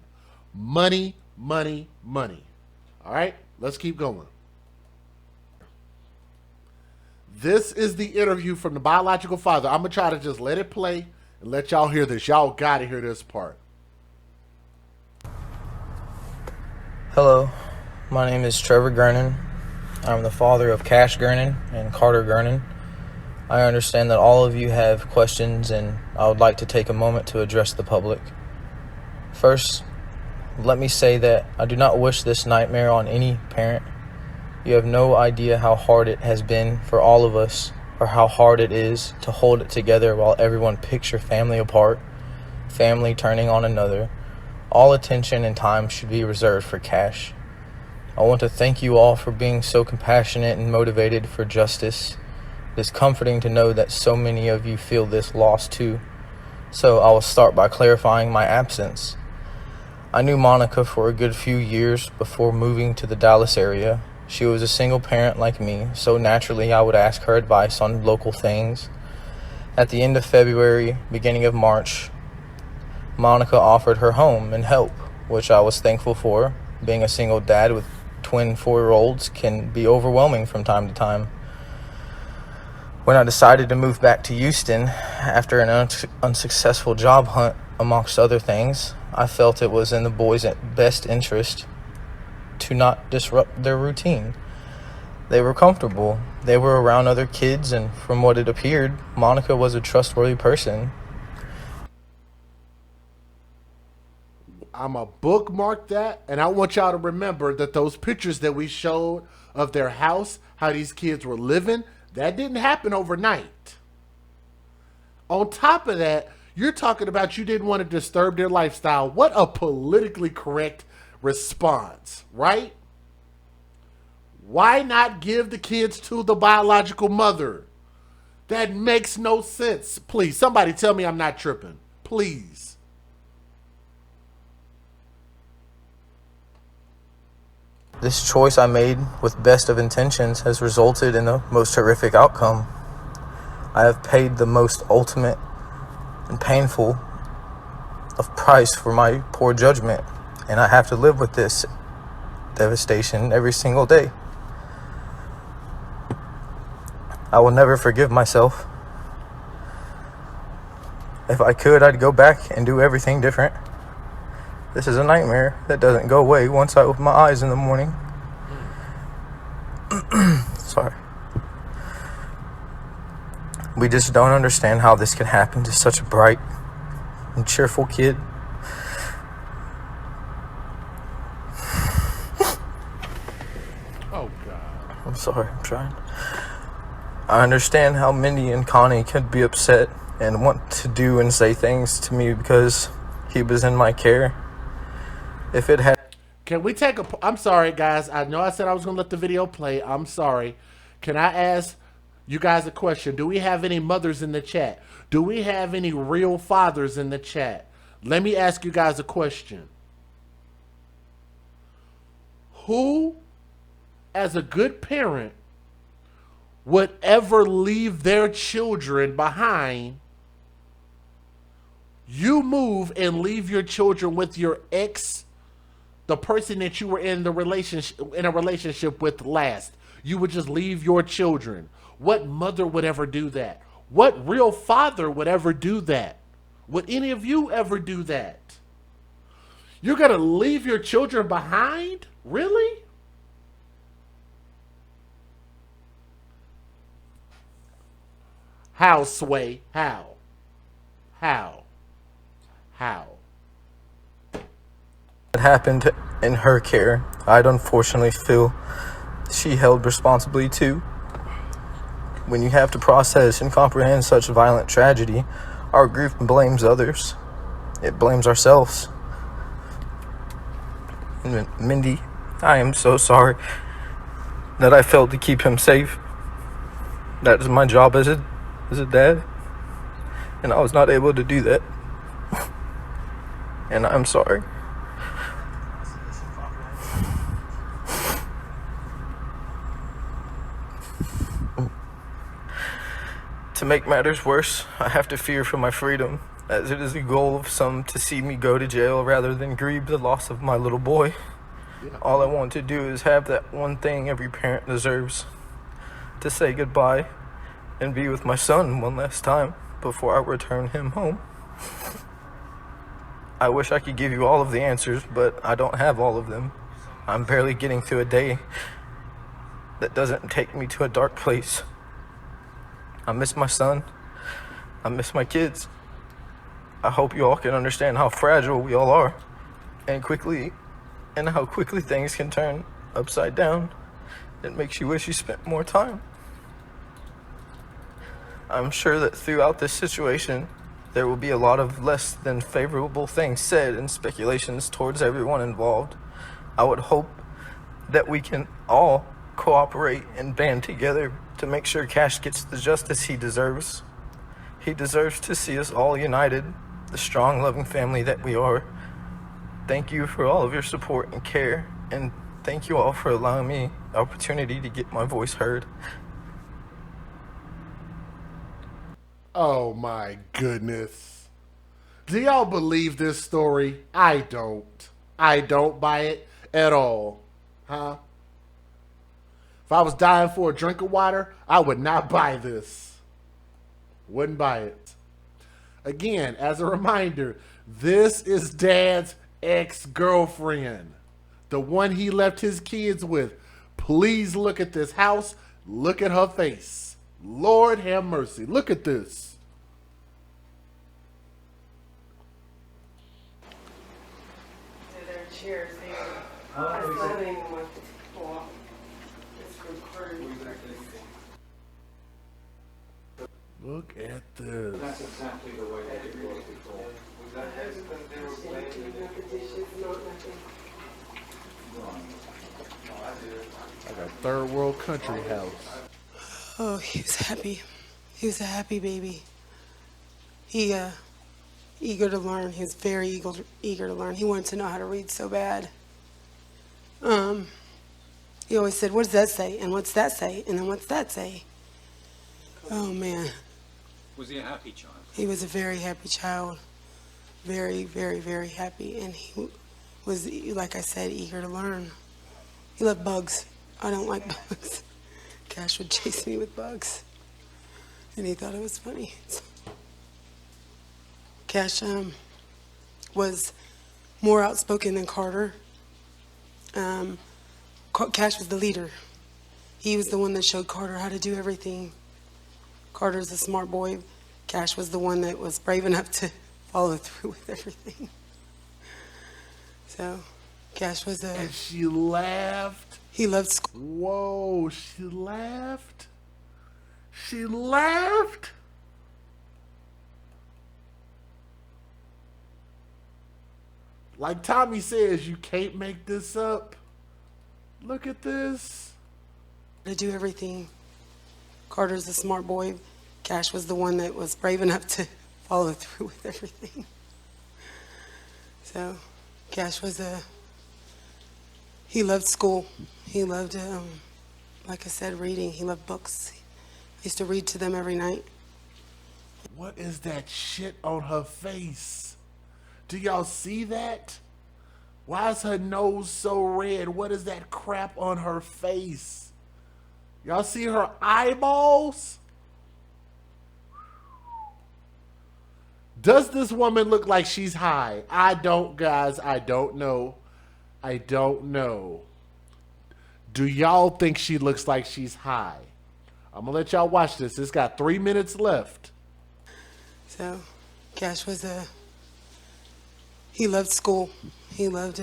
Money, money, money. All right, let's keep going. This is the interview from the biological father. I'm going to try to just let it play and let y'all hear this. Y'all got to hear this part. Hello, my name is Trevor Gernon. I'm the father of Cash Gernon and Carter Gernon. I understand that all of you have questions, and I would like to take a moment to address the public. First, let me say that I do not wish this nightmare on any parent. You have no idea how hard it has been for all of us, or how hard it is to hold it together while everyone picks your family apart, family turning on another. All attention and time should be reserved for Cash. I want to thank you all for being so compassionate and motivated for justice. It is comforting to know that so many of you feel this loss too. So I will start by clarifying my absence. I knew Monica for a good few years before moving to the Dallas area. She was a single parent like me, so naturally I would ask her advice on local things. At the end of February, beginning of March, Monica offered her home and help, which I was thankful for. Being a single dad with twin 4-year-olds can be overwhelming from time to time. When I decided to move back to Houston after an unsuccessful job hunt, amongst other things, I felt it was in the boys' best interest to not disrupt their routine. They were comfortable. They were around other kids, and from what it appeared, Monica was a trustworthy person. I'm going to bookmark that, and I want y'all to remember that those pictures that we showed of their house, how these kids were living, that didn't happen overnight. On top of that, you're talking about you didn't want to disturb their lifestyle. What a politically correct response, right? Why not give the kids to the biological mother? That makes no sense. Please, somebody tell me I'm not tripping. Please. This choice I made with best of intentions has resulted in the most horrific outcome. I have paid the most ultimate and painful of price for my poor judgment, and I have to live with this devastation every single day. I will never forgive myself. If I could, I'd go back and do everything different. This is a nightmare that doesn't go away once I open my eyes in the morning. Sorry. We just don't understand how this can happen to such a bright and cheerful kid. Oh, God. I'm sorry, I'm trying. I understand how Mindy and Connie could be upset and want to do and say things to me because he was in my care. If it had... Can we take a... I'm sorry, guys. I know I said I was going to let the video play. I'm sorry. Can I ask you guys a question? Do we have any mothers in the chat? Do we have any real fathers in the chat? Let me ask you guys a question. Who, as a good parent, would ever leave their children behind? You move and leave your children with your ex, the person that you were in a relationship with last. You would just leave your children. What mother would ever do that? What real father would ever do that? Would any of you ever do that? You're going to leave your children behind? Really? How, Sway? How? It happened in her care, I'd unfortunately feel she held responsibly too. When you have to process and comprehend such violent tragedy, our grief blames others. It blames ourselves. And Mindy, I am so sorry that I failed to keep him safe. That is my job as a dad, and I was not able to do that. And I'm sorry. To make matters worse, I have to fear for my freedom, as it is the goal of some to see me go to jail rather than grieve the loss of my little boy. All I want to do is have that one thing every parent deserves, to say goodbye and be with my son one last time before I return him home. I wish I could give you all of the answers, but I don't have all of them. I'm barely getting through a day that doesn't take me to a dark place. I miss my son. I miss my kids. I hope you all can understand how fragile we all are, and how quickly things can turn upside down. It makes you wish you spent more time. I'm sure that throughout this situation, there will be a lot of less than favorable things said and speculations towards everyone involved. I would hope that we can all cooperate and band together to make sure Cash gets the justice he deserves. He deserves to see us all united, the strong, loving family that we are. Thank you for all of your support and care, and thank you all for allowing me the opportunity to get my voice heard. Oh my goodness. Do y'all believe this story? I don't. I don't buy it at all. Huh? If I was dying for a drink of water, I would not buy this. Wouldn't buy it. Again, as a reminder, this is Dad's ex-girlfriend. The one he left his kids with. Please look at this house. Look at her face. Lord have mercy. Look at this. Cheers. Look at this. That's exactly the way that it was before. Like a third world country house. Oh, he was happy. He was a happy baby. He, eager to learn. He was very eager to learn. He wanted to know how to read so bad. He always said, "What does that say? And what's that say? And then what's that say?" Oh, man. Was he a happy child? He was a very happy child. Very, very, very happy. And he was, like I said, eager to learn. He loved bugs. I don't like bugs. Cash would chase me with bugs. And he thought it was funny. Cash was more outspoken than Carter. Cash was the leader. He was the one that showed Carter how to do everything. Carter's a smart boy. Cash was the one that was brave enough to follow through with everything. So, Cash was a... And she laughed. He loved school. Whoa, she laughed. She laughed. Like Tommy says, you can't make this up. Look at this. To do everything. Carter's a smart boy. Cash was the one that was brave enough to follow through with everything. So, Cash was a... He loved school. He loved, like I said, reading. He loved books. I used to read to them every night. What is that shit on her face? Do y'all see that? Why is her nose so red? What is that crap on her face? Y'all see her eyeballs? Does this woman look like she's high? I don't, guys. I don't know. I don't know. Do y'all think she looks like she's high? I'm going to let y'all watch this. It's got 3 minutes left. So, Cash was a... He loved school. He loved,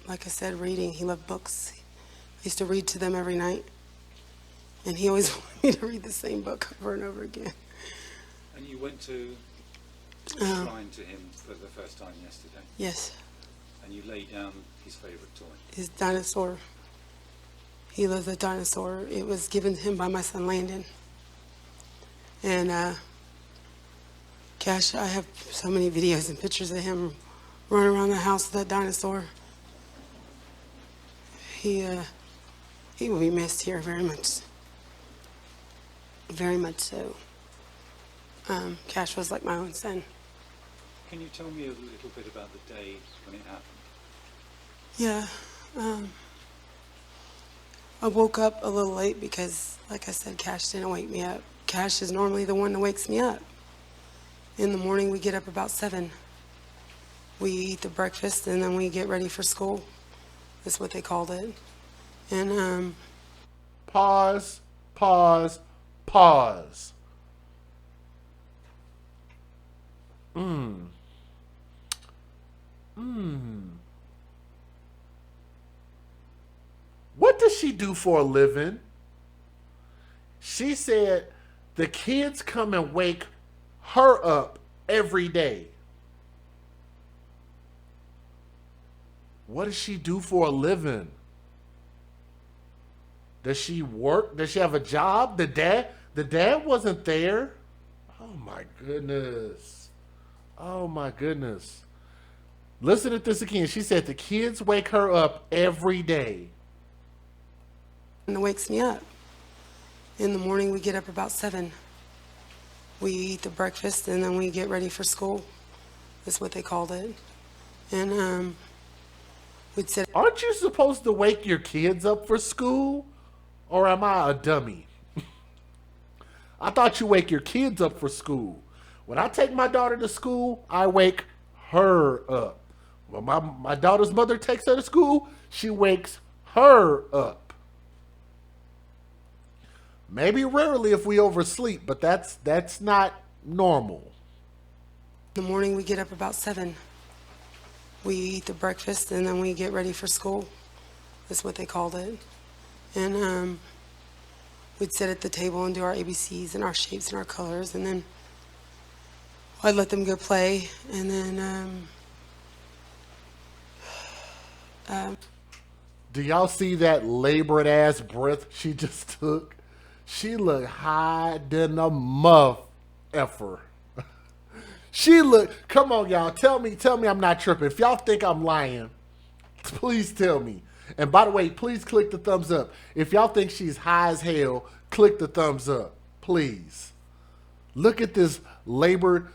like I said, reading. He loved books. I used to read to them every night. And he always wanted me to read the same book over and over again. And you went to the shrine to him for the first time yesterday? Yes. And you laid down his favourite toy? His dinosaur. He loves a dinosaur. It was given to him by my son Landon. And Cash, I have so many videos and pictures of him running around the house with that dinosaur. He will be missed here very much. Very much so. Cash was like my own son. Can you tell me a little bit about the day when it happened? Yeah. I woke up a little late because, like I said, Cash didn't wake me up. Cash is normally the one that wakes me up. In the morning, we get up about 7. We eat the breakfast, and then we get ready for school. That's what they called it. And, Pause. What does she do for a living? She said the kids come and wake her up every day. What does she do for a living? Does she work? Does she have a job? The dad wasn't there. Oh my goodness. Oh my goodness. Listen to this again. She said the kids wake her up every day. and it wakes me up. In the morning, we get up about 7. We eat the breakfast, and then we get ready for school. That's what they called it. And we'd sit. Aren't you supposed to wake your kids up for school? Or am I a dummy? I thought you wake your kids up for school. When I take my daughter to school, I wake her up. When my daughter's mother takes her to school, she wakes her up. Maybe rarely if we oversleep, but that's not normal. In the morning, we get up about 7. We eat the breakfast, and then we get ready for school. That's what they called it. And we'd sit at the table and do our ABCs and our shapes and our colors, and then I'd let them go play, and then do y'all see that labored ass breath she just took? She looked high than a muff effer. She looked, come on y'all, tell me I'm not tripping. If y'all think I'm lying, please tell me. And by the way, please click the thumbs up. If y'all think she's high as hell, click the thumbs up, please. Look at this labored.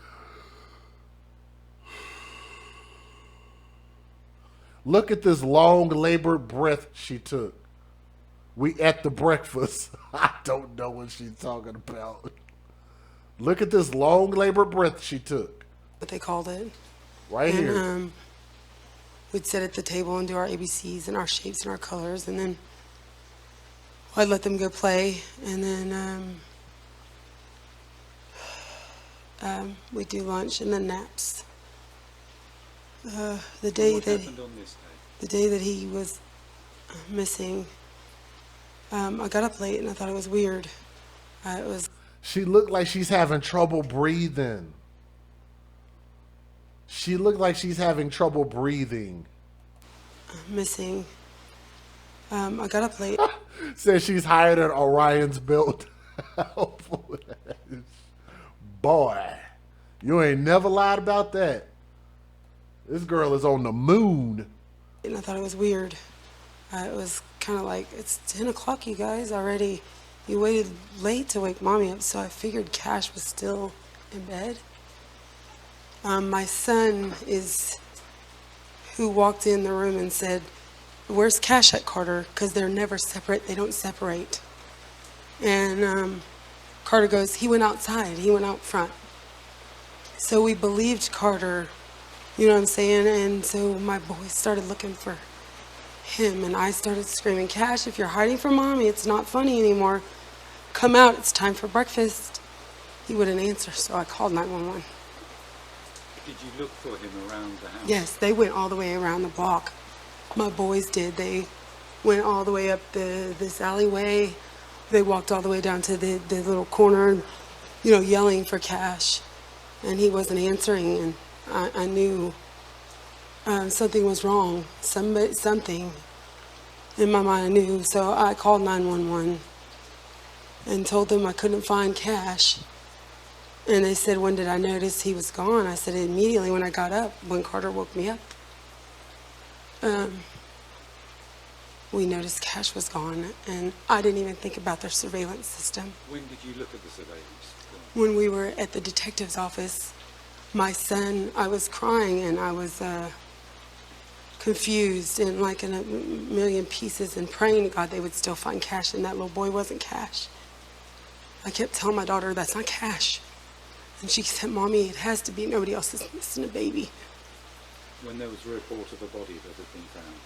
Look at this long labored breath she took. We at the breakfast. I don't know what she's talking about. Look at this long labored breath she took. what they called it. Right and, here. We'd sit at the table and do our ABCs and our shapes and our colors, and then I'd let them go play, and then we'd do lunch and then naps. The day What that happened on this day? the day that he was missing, I got up late and I thought it was weird. It was She looked like she's having trouble breathing. She looked like she's having trouble breathing. missing. I got up late. Says she's higher than Orion's belt. Boy, you ain't never lied about that. This girl is on the moon. And I thought it was weird. It was kind of like, it's 10 o'clock, you guys, already. You waited late to wake mommy up, so I figured Cash was still in bed. My son is who walked in the room and said, "Where's Cash at, Carter?" Because they're never separate. They don't separate. And Carter goes, "He went outside. He went out front." So we believed Carter, you know what I'm saying? And so my boys started looking for him, and I started screaming, "Cash, if you're hiding from mommy, it's not funny anymore. Come out, it's time for breakfast." He wouldn't answer, so I called 911. Did you look for him around the house? Yes, they went all the way around the block. My boys did. They went all the way up this alleyway. They walked all the way down to the little corner, yelling for Cash. And he wasn't answering, and I knew something was wrong. Something in my mind I knew. So I called 911 and told them I couldn't find Cash. And they said, when did I notice he was gone? I said, immediately when I got up, when Carter woke me up. We noticed Cash was gone, and I didn't even think about their surveillance system. When did you look at the surveillance? When we were at the detective's office, my son, I was crying and I was confused and like in a million pieces and praying to God they would still find Cash, and that little boy wasn't Cash. I kept telling my daughter, that's not Cash. And she said, Mommy, it has to be. Nobody else is missing a baby. When there was a report of a body that had been found?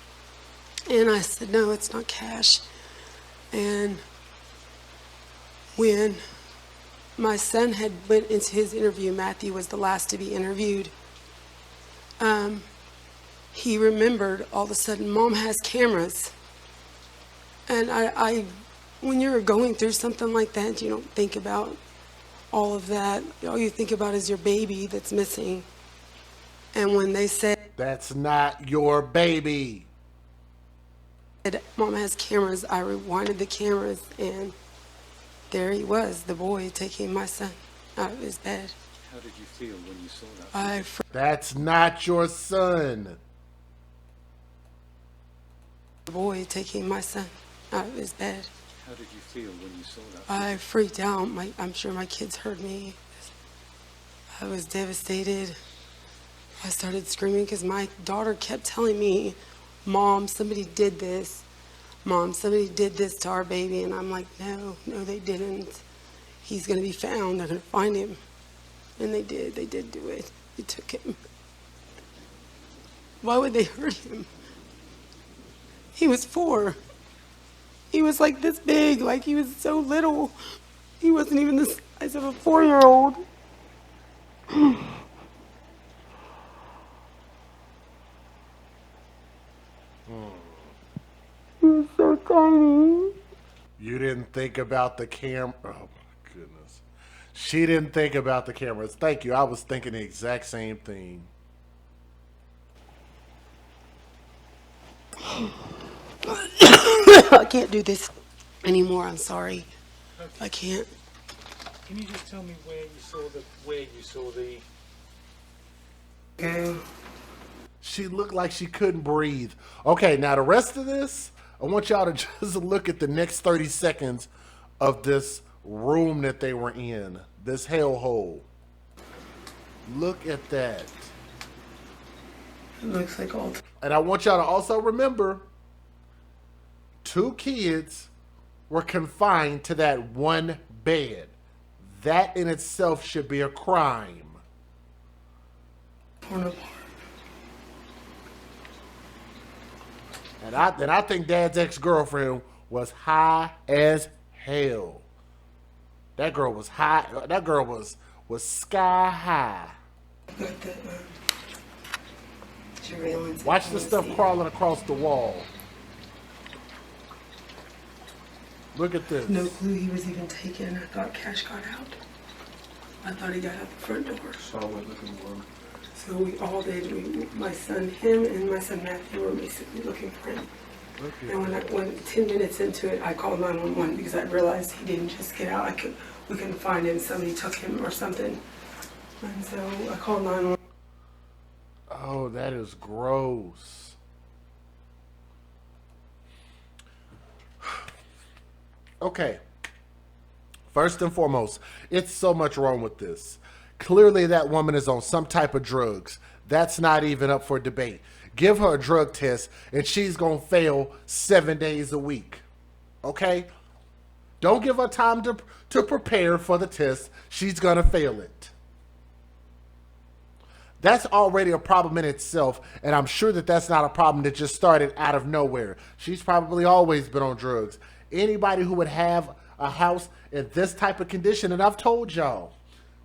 And I said, no, it's not Cash. And when my son had went into his interview, Matthew was the last to be interviewed, he remembered all of a sudden, Mom has cameras. And I when you're going through something like that, you don't think about all of that. All you think about is your baby that's missing. And when they said, that's not your baby, Mom has cameras, I rewinded the cameras, and there he was, the boy taking my son out of his bed. How did you feel when you saw that? That's not your son. The boy taking my son out of his bed. How did you feel when you saw that? I freaked out. I'm sure my kids heard me. I was devastated. I started screaming because my daughter kept telling me, Mom, somebody did this. Mom, somebody did this to our baby. And I'm like, no, they didn't. He's going to be found. They're going to find him. And they did. They did do it. They took him. Why would they hurt him? He was 4. He was like this big, like he was so little. He wasn't even the size of a 4-year-old. He was so tiny. You didn't think about the camera. Oh my goodness. She didn't think about the cameras. Thank you. I was thinking the exact same thing. I can't do this anymore. I'm sorry. I can't. Can you just tell me where you saw the Okay. She looked like she couldn't breathe. Okay, now the rest of this, I want y'all to just look at the next 30 seconds of this room that they were in, this hellhole. Look at that. It looks like all. And I want y'all to also remember, 2 kids were confined to that one bed. That in itself should be a crime. And I think Dad's ex-girlfriend was high as hell. That girl was high. That girl was sky high. Got the surveillance. Watch the stuff crawling across the wall. Look at this. No clue he was even taken. I thought Cash got out. I thought he got out the front door. So I went looking for him. So we all did. My son, him, and my son Matthew were basically looking for him. And when 10 minutes into it, I called 911 because I realized he didn't just get out. We couldn't find him. Somebody took him or something. And so I called 911. Oh, that is gross. Okay. First and foremost, it's so much wrong with this. Clearly that woman is on some type of drugs. That's not even up for debate. Give her a drug test and she's going to fail 7 days a week. Okay? Don't give her time to prepare for the test. She's going to fail it. That's already a problem in itself, and I'm sure that that's not a problem that just started out of nowhere. She's probably always been on drugs. Anybody who would have a house in this type of condition, and I've told y'all,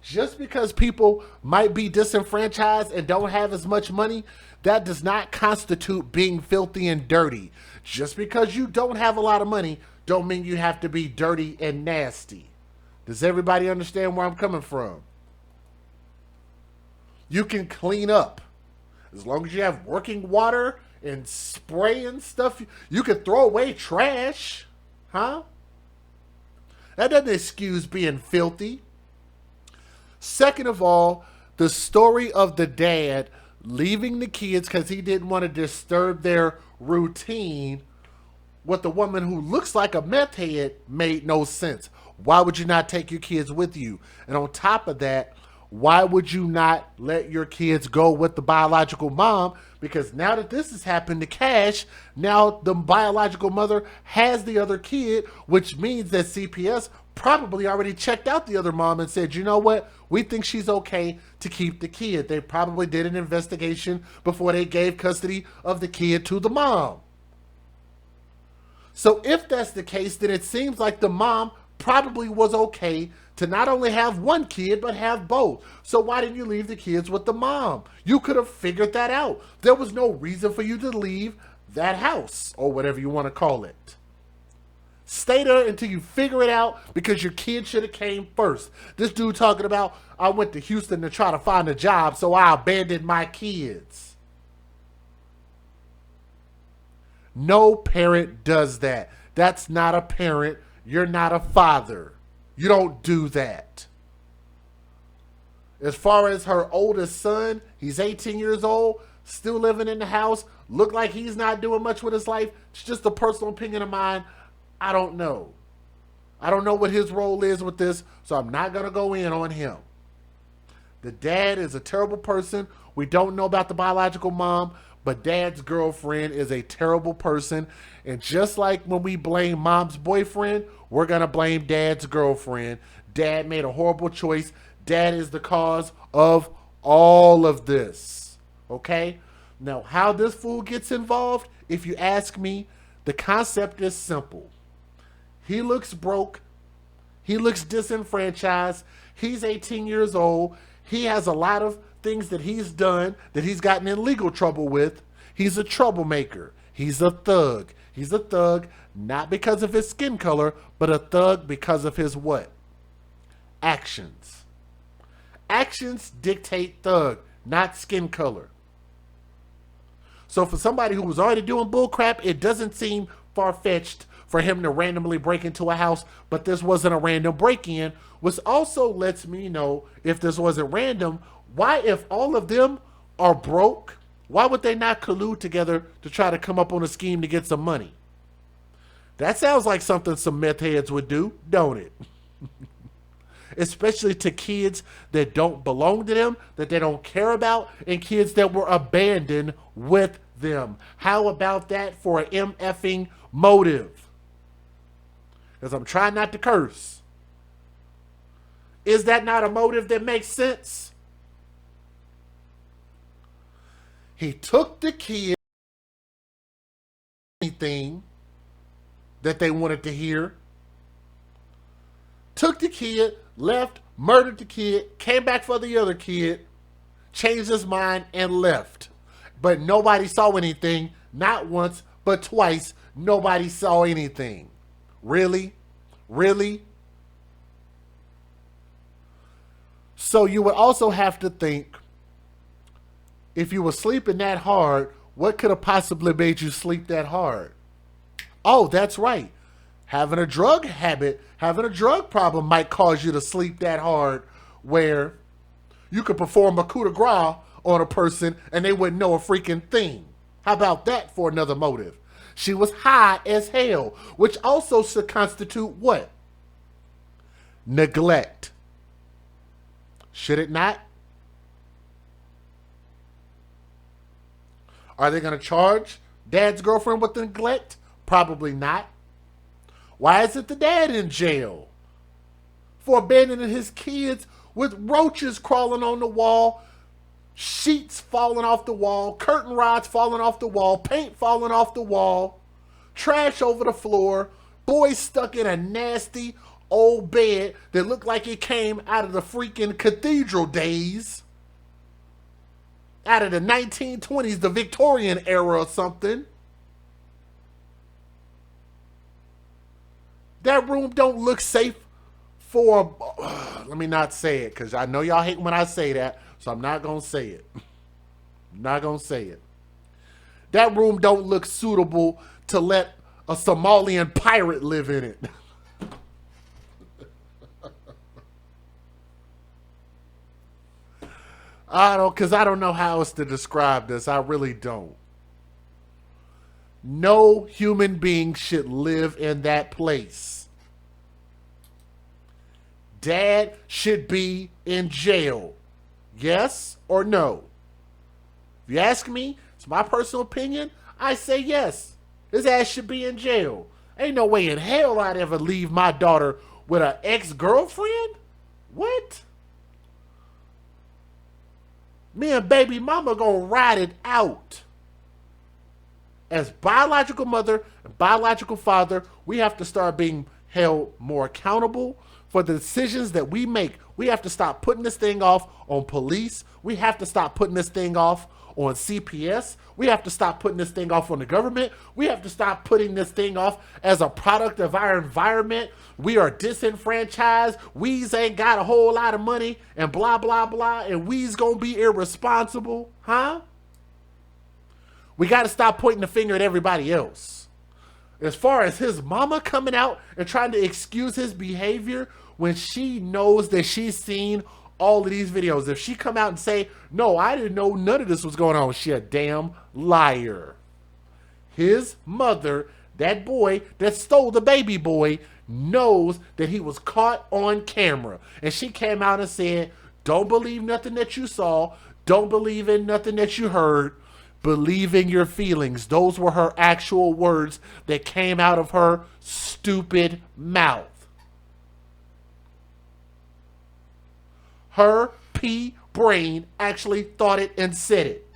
Just because people might be disenfranchised and don't have as much money, that does not constitute being filthy and dirty. Just because you don't have a lot of money, don't mean you have to be dirty and nasty. Does everybody understand where I'm coming from? You can clean up. As long as you have working water and spray and stuff, you can throw away trash. Huh? That doesn't excuse being filthy. Second of all, the story of the dad leaving the kids because he didn't want to disturb their routine with a woman who looks like a meth head made no sense. Why would you not take your kids with you? And on top of that, why would you not let your kids go with the biological mom? Because now that this has happened to Cash, now the biological mother has the other kid, which means that CPS probably already checked out the other mom and said, you know what? We think she's okay to keep the kid. They probably did an investigation before they gave custody of the kid to the mom. So if that's the case, then it seems like the mom probably was okay to not only have one kid, but have both. So why didn't you leave the kids with the mom? You could have figured that out. There was no reason for you to leave that house, or whatever you want to call it. Stay there until you figure it out, because your kid should have came first. This dude talking about, I went to Houston to try to find a job, so I abandoned my kids. No parent does that. That's not a parent. You're not a father. You don't do that. As far as her oldest son, he's 18 years old, still living in the house, look like he's not doing much with his life. It's just a personal opinion of mine. I don't know. I don't know what his role is with this, so I'm not going to go in on him. The dad is a terrible person. We don't know about the biological mom, but dad's girlfriend is a terrible person. And just like when we blame mom's boyfriend, we're going to blame dad's girlfriend. Dad made a horrible choice. Dad is the cause of all of this. Okay? Now, how this fool gets involved, if you ask me, the concept is simple. He looks broke. He looks disenfranchised. He's 18 years old. He has a lot of things that he's done that he's gotten in legal trouble with. He's a troublemaker. He's a thug. He's a thug not because of his skin color, but a thug because of his what? Actions. Actions dictate thug, not skin color. So for somebody who was already doing bullcrap, it doesn't seem far-fetched for him to randomly break into a house, but this wasn't a random break-in, which also lets me know, if this wasn't random, why, if all of them are broke, why would they not collude together to try to come up on a scheme to get some money? That sounds like something some meth heads would do, don't it? Especially to kids that don't belong to them, that they don't care about, and kids that were abandoned with them. How about that for an MFing motive? Because I'm trying not to curse. Is that not a motive that makes sense? He took the kid, anything that they wanted to hear, took the kid, left, murdered the kid, came back for the other kid, changed his mind, and left. But nobody saw anything. Not once, but twice. Nobody saw anything. Really? Really? So you would also have to think, if you were sleeping that hard, what could have possibly made you sleep that hard? Oh, that's right. Having a drug habit, having a drug problem might cause you to sleep that hard, where you could perform a coup de grace on a person and they wouldn't know a freaking thing. How about that for another motive? She was high as hell, which also should constitute what? Neglect. Should it not? Are they going to charge dad's girlfriend with neglect? Probably not. Why isn't the dad in jail? For abandoning his kids with roaches crawling on the wall, sheets falling off the wall, curtain rods falling off the wall, paint falling off the wall, trash over the floor, boys stuck in a nasty, old bed that looked like it came out of the freaking cathedral days, out of the 1920s, the Victorian era or something. That room don't look safe for, let me not say it, because I know y'all hate when I say that, so I'm not going to say it. I'm not going to say it. That room don't look suitable to let a Somalian pirate live in it. Because I don't know how else to describe this. I really don't. No human being should live in that place. Dad should be in jail. Yes or no? If you ask me, it's my personal opinion, I say yes. His ass should be in jail. Ain't no way in hell I'd ever leave my daughter with an ex-girlfriend. What? Me and baby mama gonna ride it out. As biological mother and biological father, we have to start being held more accountable for the decisions that we make. We have to stop putting this thing off on police. We have to stop putting this thing off on CPS. We have to stop putting this thing off on the government. We have to stop putting this thing off as a product of our environment. We are disenfranchised. We's ain't got a whole lot of money and blah, blah, blah. And we's gonna be irresponsible, huh? We got to stop pointing the finger at everybody else. As far as his mama coming out and trying to excuse his behavior when she knows that she's seen all of these videos. If she come out and say, no, I didn't know none of this was going on, she a damn liar. His mother, that boy that stole the baby boy, knows that he was caught on camera. And she came out and said, don't believe nothing that you saw. Don't believe in nothing that you heard. Believe in your feelings. Those were her actual words that came out of her stupid mouth. Her pea brain actually thought it and said it.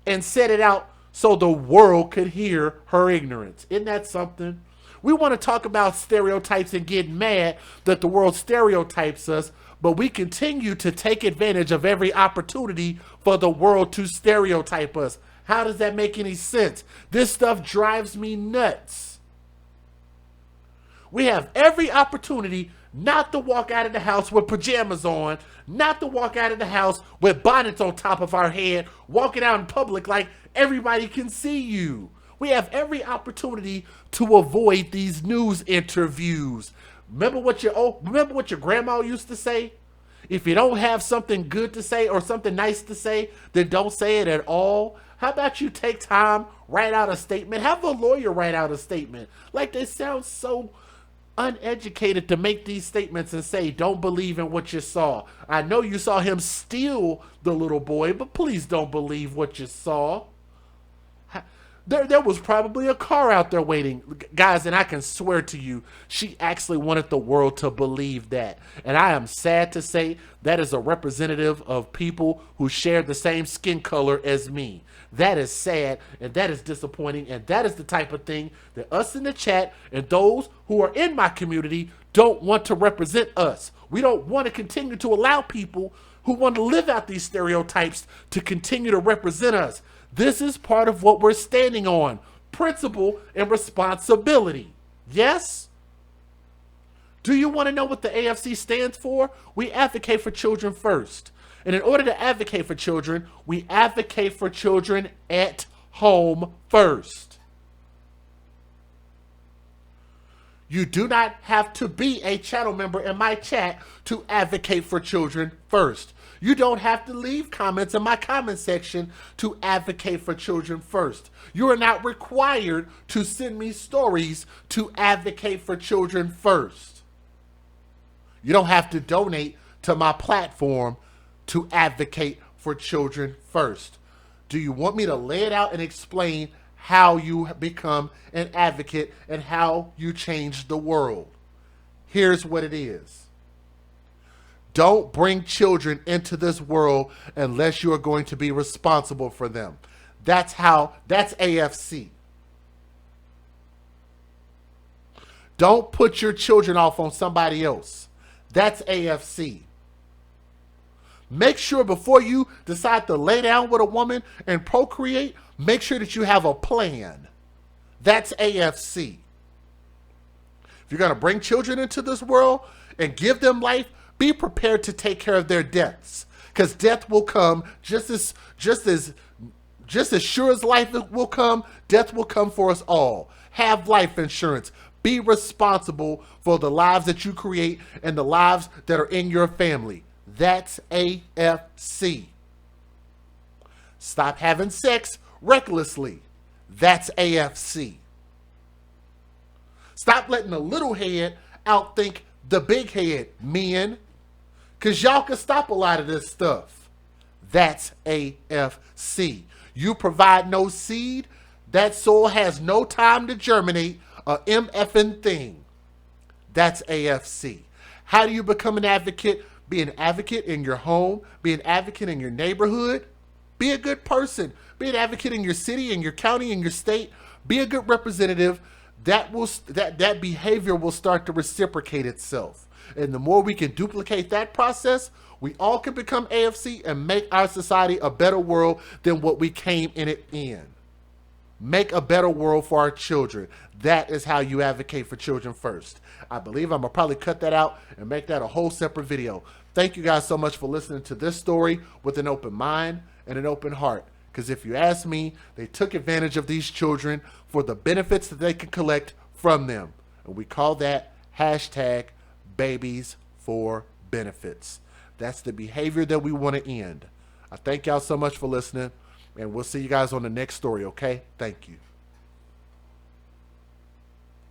And said it out so the world could hear her ignorance. Isn't that something? We want to talk about stereotypes and get mad that the world stereotypes us, but we continue to take advantage of every opportunity for the world to stereotype us. How does that make any sense? This stuff drives me nuts. We have every opportunity not to walk out of the house with pajamas on, not to walk out of the house with bonnets on top of our head, walking out in public like everybody can see you. We have every opportunity to avoid these news interviews. Remember what your grandma used to say? If you don't have something good to say or something nice to say, then don't say it at all. How about you take time, write out a statement, have a lawyer write out a statement. Like, they sound so uneducated to make these statements and say, don't believe in what you saw. I know you saw him steal the little boy, but please don't believe what you saw. There was probably a car out there waiting. Guys, and I can swear to you, she actually wanted the world to believe that. And I am sad to say that is a representative of people who share the same skin color as me. That is sad, and that is disappointing, and that is the type of thing that us in the chat and those who are in my community don't want to represent us. We don't want to continue to allow people who want to live out these stereotypes to continue to represent us. This is part of what we're standing on. Principle and responsibility. Yes? Do you want to know what the AFC stands for? We advocate for children first. And in order to advocate for children, we advocate for children at home first. You do not have to be a channel member in my chat to advocate for children first. You don't have to leave comments in my comment section to advocate for children first. You are not required to send me stories to advocate for children first. You don't have to donate to my platform to advocate for children first. Do you want me to lay it out and explain how you become an advocate and how you change the world? Here's what it is. Don't bring children into this world unless you are going to be responsible for them. That's AFC. Don't put your children off on somebody else. That's AFC. Make sure before you decide to lay down with a woman and procreate, make sure that you have a plan. That's AFC. If you're going to bring children into this world and give them life, be prepared to take care of their deaths. Because death will come just as sure as life will come, death will come for us all. Have life insurance. Be responsible for the lives that you create and the lives that are in your family. That's AFC. Stop having sex recklessly. That's AFC. Stop letting the little head outthink the big head, men. Because y'all can stop a lot of this stuff. That's AFC. You provide no seed, that soil has no time to germinate a MFing thing. That's AFC. How do you become an advocate? Be an advocate in your home. Be an advocate in your neighborhood. Be a good person. Be an advocate in your city, in your county, in your state. Be a good representative. That behavior will start to reciprocate itself. And the more we can duplicate that process, we all can become AFC and make our society a better world than what we came in it in. Make a better world for our children. That is how you advocate for children first. I believe I'm going to probably cut that out and make that a whole separate video. Thank you guys so much for listening to this story with an open mind and an open heart. Because if you ask me, they took advantage of these children for the benefits that they can collect from them. And we call that hashtag babies for benefits. That's the behavior that we want to end. I thank y'all so much for listening, and we'll see you guys on the next story, okay? Thank you.